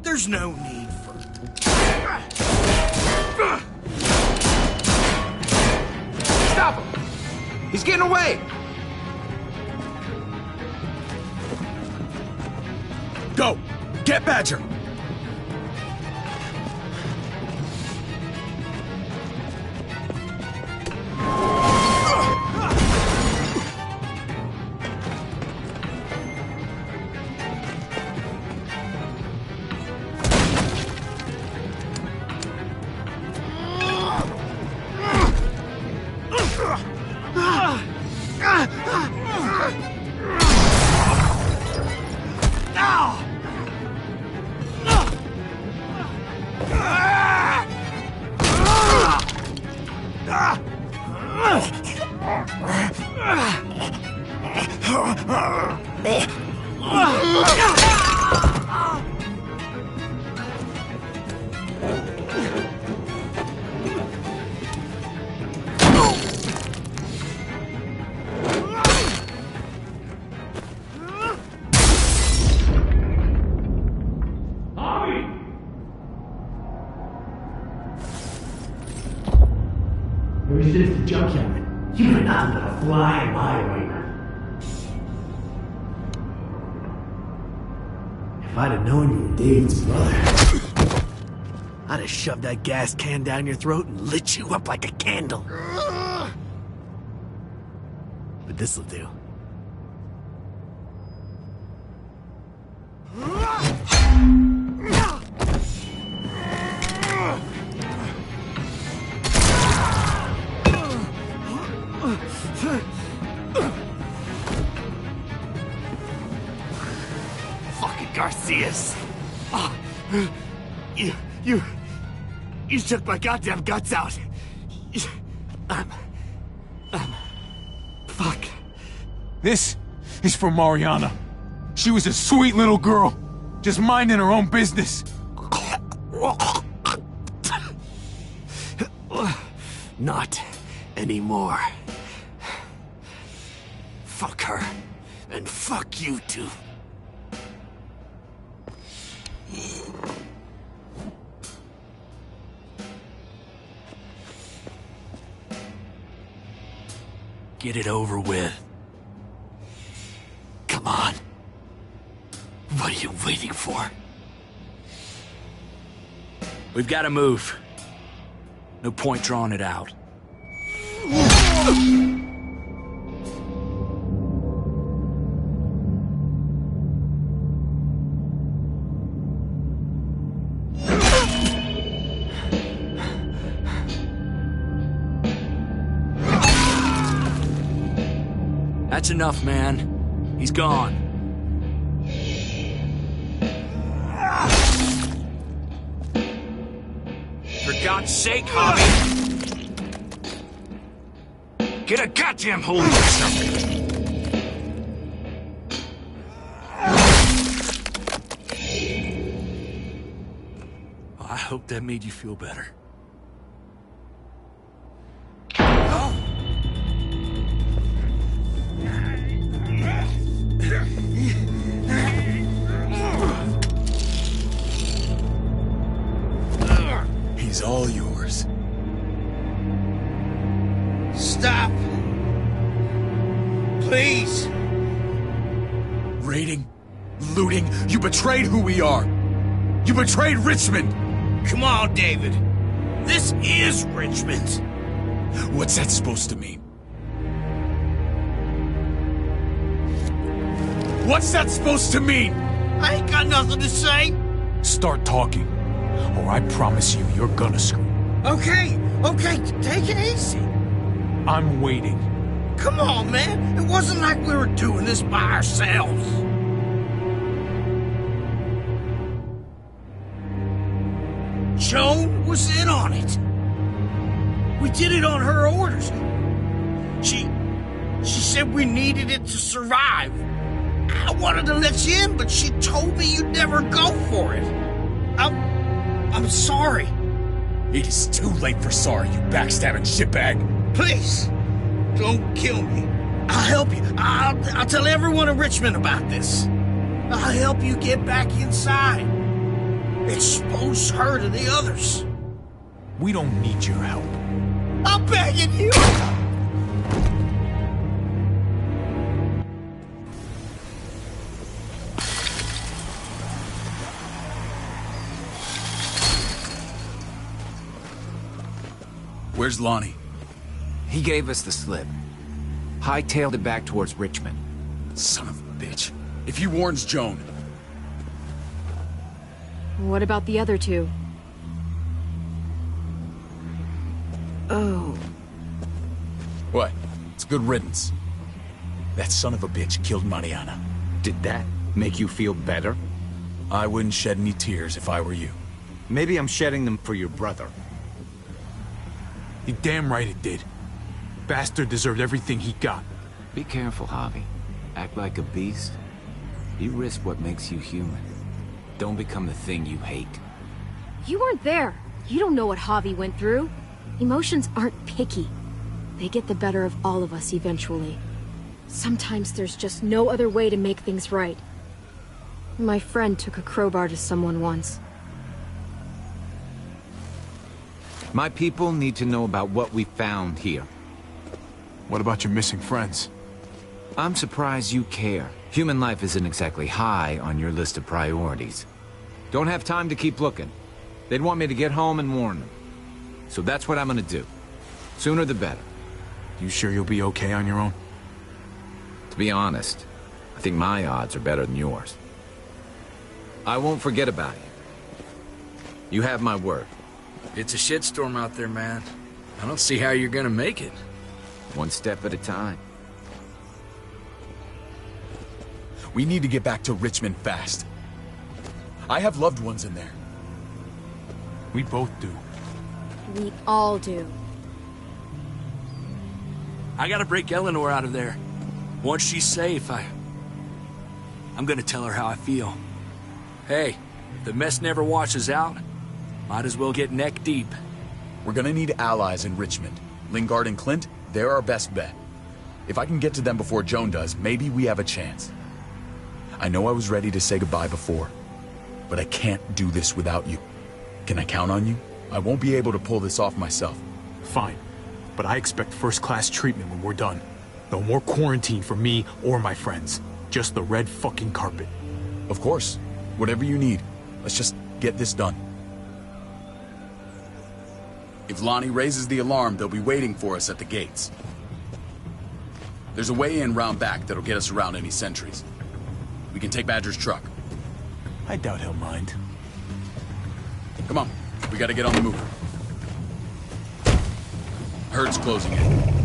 There's no need for... Stop him! He's getting away! Go! Get Badger! Ever since the junkyard, you've been nothing but a fly in my ointment. If I'd have known you were David's brother, I'd have shoved that gas can down your throat and lit you up like a candle. But this'll do. Fucking Garcias! Oh, you took my goddamn guts out. Fuck. This is for Mariana. She was a sweet little girl, just minding her own business. Not anymore. Fuck her, and fuck you too. Get it over with. Come on. What are you waiting for? We've got to move. No point drawing it out. That's enough, man. He's gone. For God's sake, Javi! Get a goddamn hold of yourself! I hope that made you feel better. He's all yours. Stop! Please! Raiding, looting, you betrayed who we are. You betrayed Richmond. Come on, David. This is Richmond. What's that supposed to mean? What's that supposed to mean? I ain't got nothing to say. Start talking, or I promise you, you're gonna scream. Okay, take it easy. I'm waiting. Come on, man. It wasn't like we were doing this by ourselves. Joan was in on it. We did it on her orders. She said we needed it to survive. I wanted to let you in, but she told me you'd never go for it. I'm sorry. It is too late for sorry, you backstabbing shitbag. Please, don't kill me. I'll help you. I'll tell everyone in Richmond about this. I'll help you get back inside. Expose her to the others. We don't need your help. I'm begging you. Where's Lonnie? He gave us the slip. Hightailed it back towards Richmond. Son of a bitch. If he warns Joan... What about the other two? Oh. What? It's good riddance. That son of a bitch killed Mariana. Did that make you feel better? I wouldn't shed any tears if I were you. Maybe I'm shedding them for your brother. You're damn right it did. Bastard deserved everything he got. Be careful, Javi. Act like a beast. You risk what makes you human. Don't become the thing you hate. You weren't there. You don't know what Javi went through. Emotions aren't picky. They get the better of all of us eventually. Sometimes there's just no other way to make things right. My friend took a crowbar to someone once. My people need to know about what we found here. What about your missing friends? I'm surprised you care. Human life isn't exactly high on your list of priorities. Don't have time to keep looking. They'd want me to get home and warn them. So that's what I'm gonna do. Sooner the better. You sure you'll be okay on your own? To be honest, I think my odds are better than yours. I won't forget about you. You have my word. It's a shitstorm out there, man. I don't see how you're gonna make it. One step at a time. We need to get back to Richmond fast. I have loved ones in there. We both do. We all do. I gotta break Eleanor out of there. Once she's safe, I'm gonna tell her how I feel. Hey, if the mess never washes out, might as well get neck deep. We're gonna need allies in Richmond. Lingard and Clint, they're our best bet. If I can get to them before Joan does, maybe we have a chance. I know I was ready to say goodbye before, but I can't do this without you. Can I count on you? I won't be able to pull this off myself. Fine, but I expect first-class treatment when we're done. No more quarantine for me or my friends. Just the red fucking carpet. Of course. Whatever you need. Let's just get this done. If Lonnie raises the alarm, they'll be waiting for us at the gates. There's a way in round back that'll get us around any sentries. We can take Badger's truck. I doubt he'll mind. Come on, we gotta get on the move. Herd's closing in.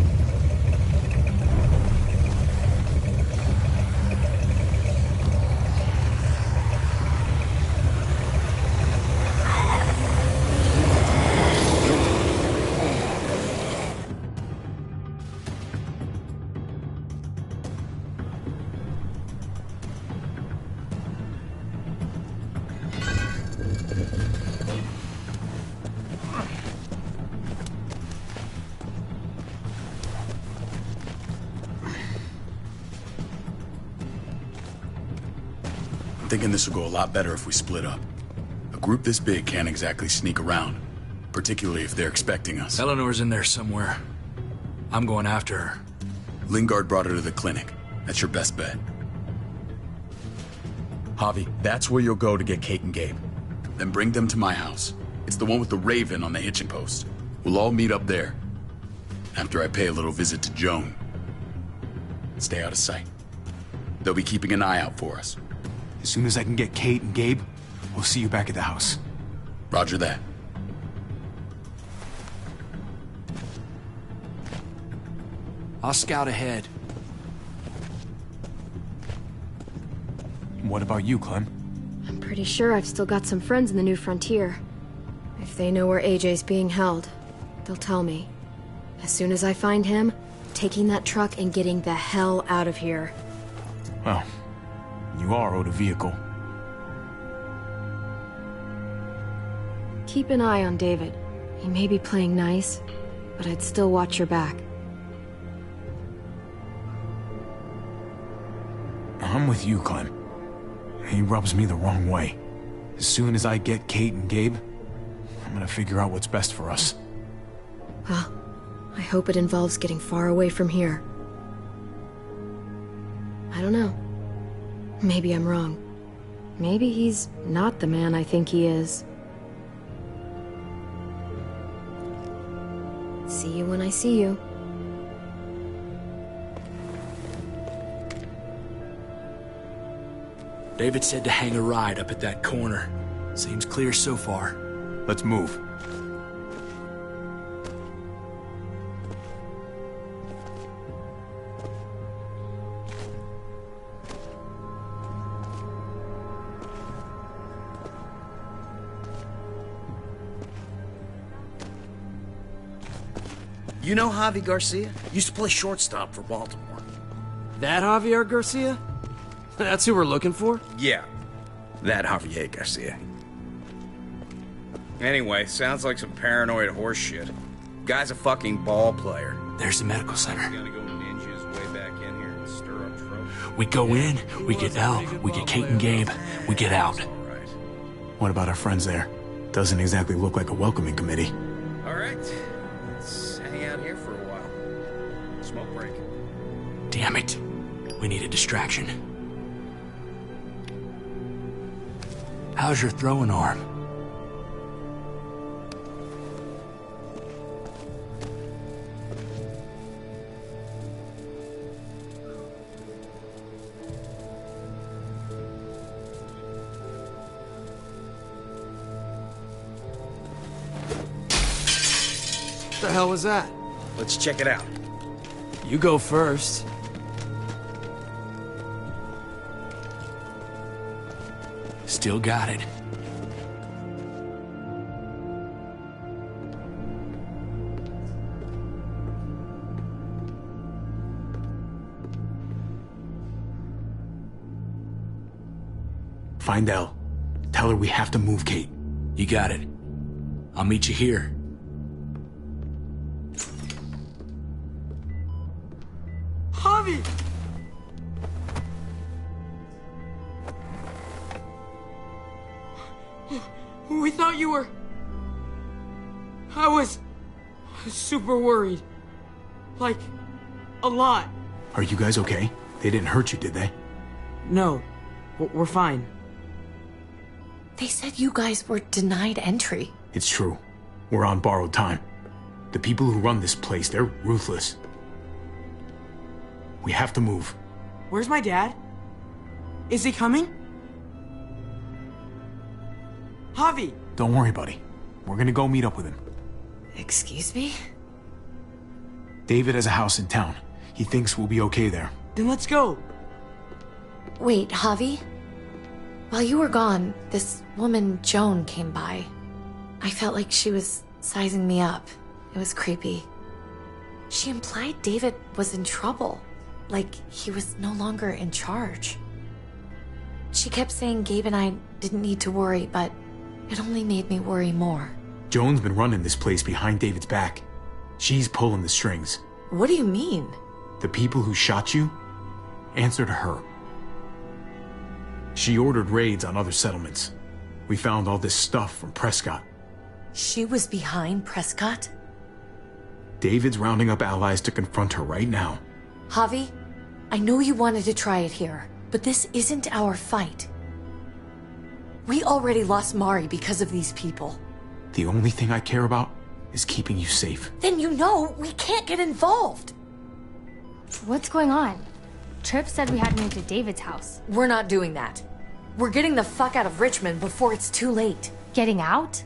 I'm thinking this will go a lot better if we split up. A group this big can't exactly sneak around, particularly if they're expecting us. Eleanor's in there somewhere. I'm going after her. Lingard brought her to the clinic. That's your best bet. Javi, that's where you'll go to get Kate and Gabe. Then bring them to my house. It's the one with the Raven on the hitching post. We'll all meet up there. After I pay a little visit to Joan. Stay out of sight. They'll be keeping an eye out for us. As soon as I can get Kate and Gabe, we'll see you back at the house. Roger that. I'll scout ahead. What about you, Clem? I'm pretty sure I've still got some friends in the New Frontier. If they know where AJ's being held, they'll tell me. As soon as I find him, taking that truck and getting the hell out of here. Well, you are owed a vehicle. Keep an eye on David. He may be playing nice, but I'd still watch your back. I'm with you, Clem. He rubs me the wrong way. As soon as I get Kate and Gabe, I'm gonna figure out what's best for us. Well, I hope it involves getting far away from here. I don't know. Maybe I'm wrong. Maybe he's not the man I think he is. See you when I see you. David said to hang a ride up at that corner. Seems clear so far. Let's move. You know Javi Garcia? Used to play shortstop for Baltimore. That Javier Garcia? That's who we're looking for? Yeah, that Javier Garcia. Anyway, sounds like some paranoid horse shit. Guy's a fucking ball player. There's the medical center. Gonna go ninja his way back in here and stir up trouble. We go in, we get Elle, we get Kate and Gabe, we get out. What about our friends there? Doesn't exactly look like a welcoming committee. All right. right. Let's hang out here for a while. Smoke break. Damn it. We need a distraction. How's your throwing arm? What the hell was that? Let's check it out. You go first. Still got it. Find Elle. Tell her we have to move Kate. You got it. I'll meet you here. Javi! We thought you were... I was super worried. Like, a lot. Are you guys okay? They didn't hurt you, did they? No, we're fine. They said you guys were denied entry. It's true. We're on borrowed time. The people who run this place, they're ruthless. We have to move. Where's my dad? Is he coming? Javi! Don't worry, buddy. We're gonna go meet up with him. Excuse me? David has a house in town. He thinks we'll be okay there. Then let's go. Wait, Javi? While you were gone, this woman, Joan, came by. I felt like she was sizing me up. It was creepy. She implied David was in trouble. Like he was no longer in charge. She kept saying Gabe and I didn't need to worry, but it only made me worry more. Joan's been running this place behind David's back. She's pulling the strings. What do you mean? The people who shot you answer to her. She ordered raids on other settlements. We found all this stuff from Prescott. She was behind Prescott? David's rounding up allies to confront her right now. Javi, I know you wanted to try it here, but this isn't our fight. We already lost Mari because of these people. The only thing I care about is keeping you safe. Then you know we can't get involved. What's going on? Tripp said we had to move to David's house. We're not doing that. We're getting the fuck out of Richmond before it's too late. Getting out?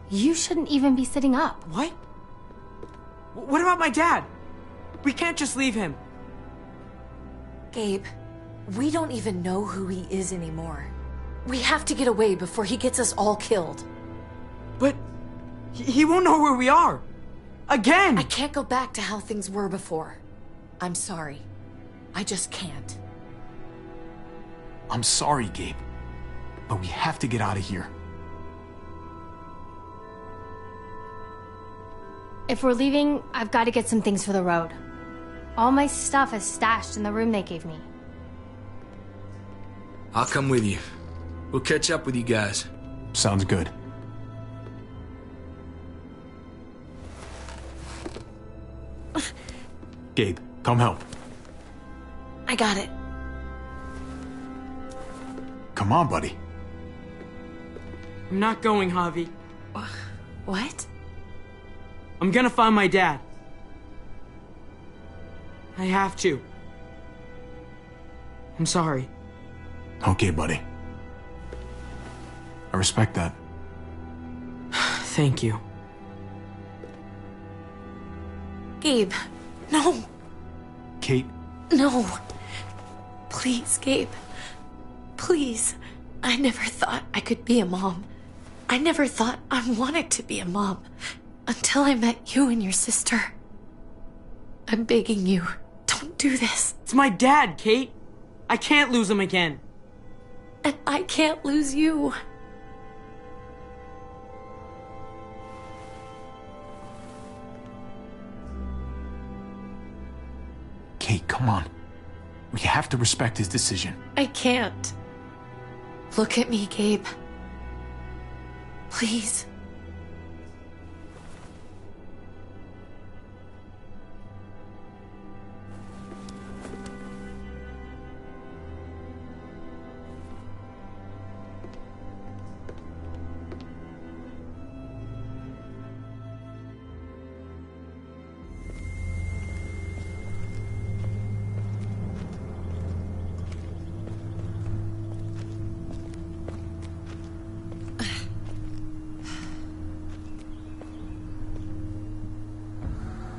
You shouldn't even be sitting up. What? What about my dad? We can't just leave him. Gabe, we don't even know who he is anymore. We have to get away before he gets us all killed. But he won't know where we are. Again! I can't go back to how things were before. I'm sorry. I just can't. I'm sorry, Gabe, but we have to get out of here. If we're leaving, I've got to get some things for the road. All my stuff is stashed in the room they gave me. I'll come with you. We'll catch up with you guys. Sounds good. Gabe, come help. I got it. Come on, buddy. I'm not going, Javi. What? I'm gonna find my dad. I have to. I'm sorry. Okay, buddy. I respect that. Thank you. Gabe, no. Kate. No. Please, Gabe. Please. I never thought I could be a mom. I never thought I wanted to be a mom. Until I met you and your sister. I'm begging you, don't do this. It's my dad, Kate. I can't lose him again. And I can't lose you. Kate, come on. We have to respect his decision. I can't. Look at me, Gabe. Please.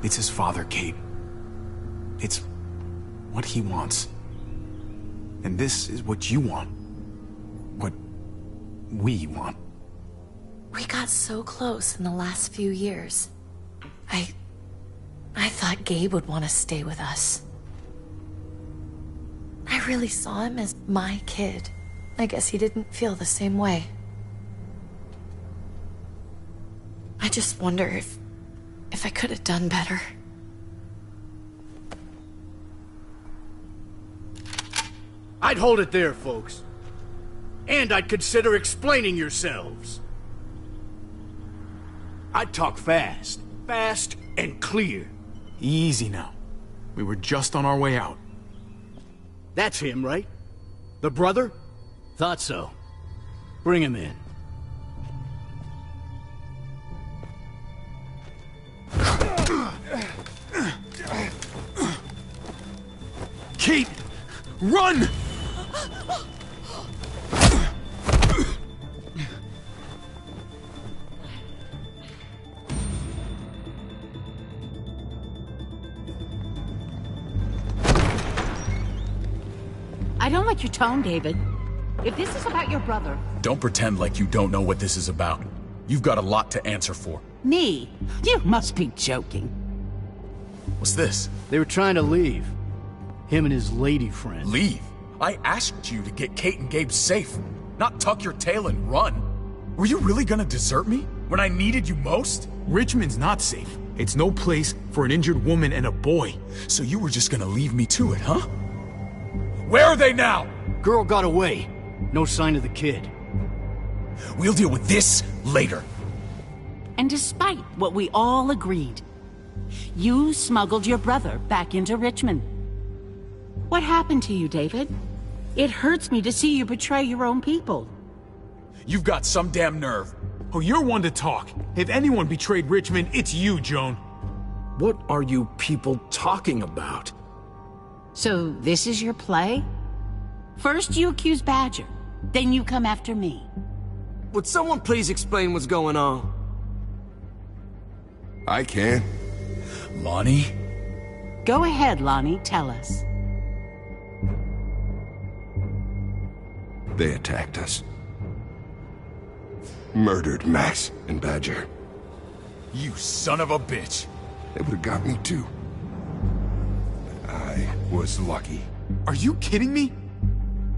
It's his father, Kate. It's what he wants. And this is what you want. What we want. We got so close in the last few years. I thought Gabe would want to stay with us. I really saw him as my kid. I guess he didn't feel the same way. I just wonder if I could have done better. I'd hold it there, folks. And I'd consider explaining yourselves. I'd talk fast. Fast and clear. Easy now. We were just on our way out. That's him, right? The brother? Thought so. Bring him in. Kate! Run! I don't like your tone, David. If this is about your brother... Don't pretend like you don't know what this is about. You've got a lot to answer for. Me? You must be joking. What's this? They were trying to leave. Him and his lady friend. Leave? I asked you to get Kate and Gabe safe, not tuck your tail and run. Were you really gonna desert me when I needed you most? Richmond's not safe. It's no place for an injured woman and a boy. So you were just gonna leave me to it, huh? Where are they now? Girl got away. No sign of the kid. We'll deal with this later. And despite what we all agreed, you smuggled your brother back into Richmond. What happened to you, David? It hurts me to see you betray your own people. You've got some damn nerve. Oh, you're one to talk. If anyone betrayed Richmond, it's you, Joan. What are you people talking about? So this is your play? First you accuse Badger, then you come after me. Would someone please explain what's going on? I can. Lonnie? Go ahead, Lonnie, tell us. They attacked us. Murdered Max and Badger. You son of a bitch. They would have got me too. But I was lucky. Are you kidding me?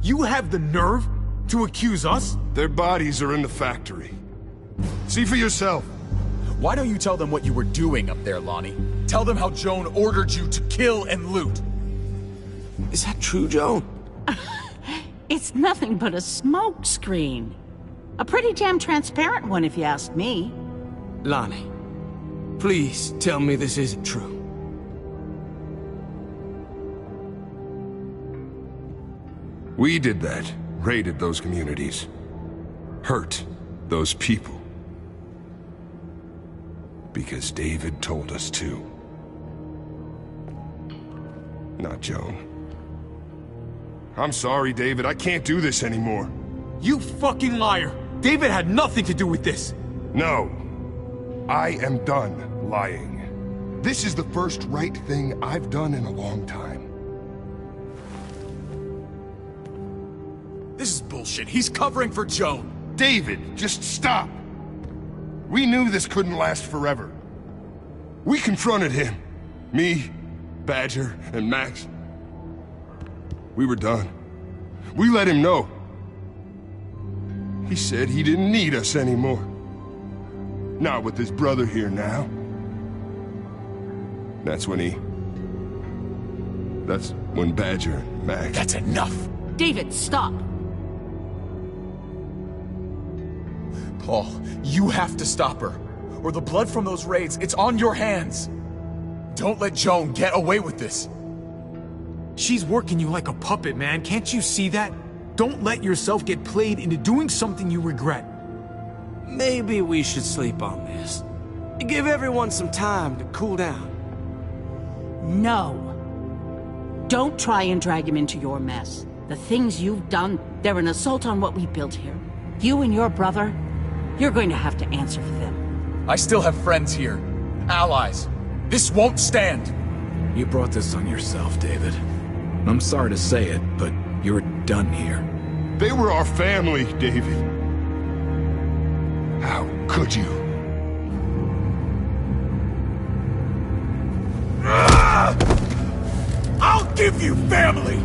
You have the nerve to accuse us? Their bodies are in the factory. See for yourself. Why don't you tell them what you were doing up there, Lonnie? Tell them how Joan ordered you to kill and loot. Is that true, Joan? It's nothing but a smoke screen. A pretty damn transparent one, if you ask me. Lonnie, please tell me this isn't true. We did that. Raided those communities. Hurt those people. Because David told us to. Not Joan. I'm sorry, David. I can't do this anymore. You fucking liar! David had nothing to do with this! No. I am done lying. This is the first right thing I've done in a long time. This is bullshit. He's covering for Joan. David, just stop. We knew this couldn't last forever. We confronted him. Me, Badger, and Max. We were done. We let him know. He said he didn't need us anymore. Not with his brother here now. That's when Badger and Max... That's enough! David, stop! Paul, you have to stop her. Or the blood from those raids, it's on your hands. Don't let Joan get away with this. She's working you like a puppet, man. Can't you see that? Don't let yourself get played into doing something you regret. Maybe we should sleep on this. Give everyone some time to cool down. No. Don't try and drag him into your mess. The things you've done, they're an assault on what we built here. You and your brother, you're going to have to answer for them. I still have friends here. Allies. This won't stand. You brought this on yourself, David. I'm sorry to say it, but you're done here. They were our family, David. How could you? I'll give you family!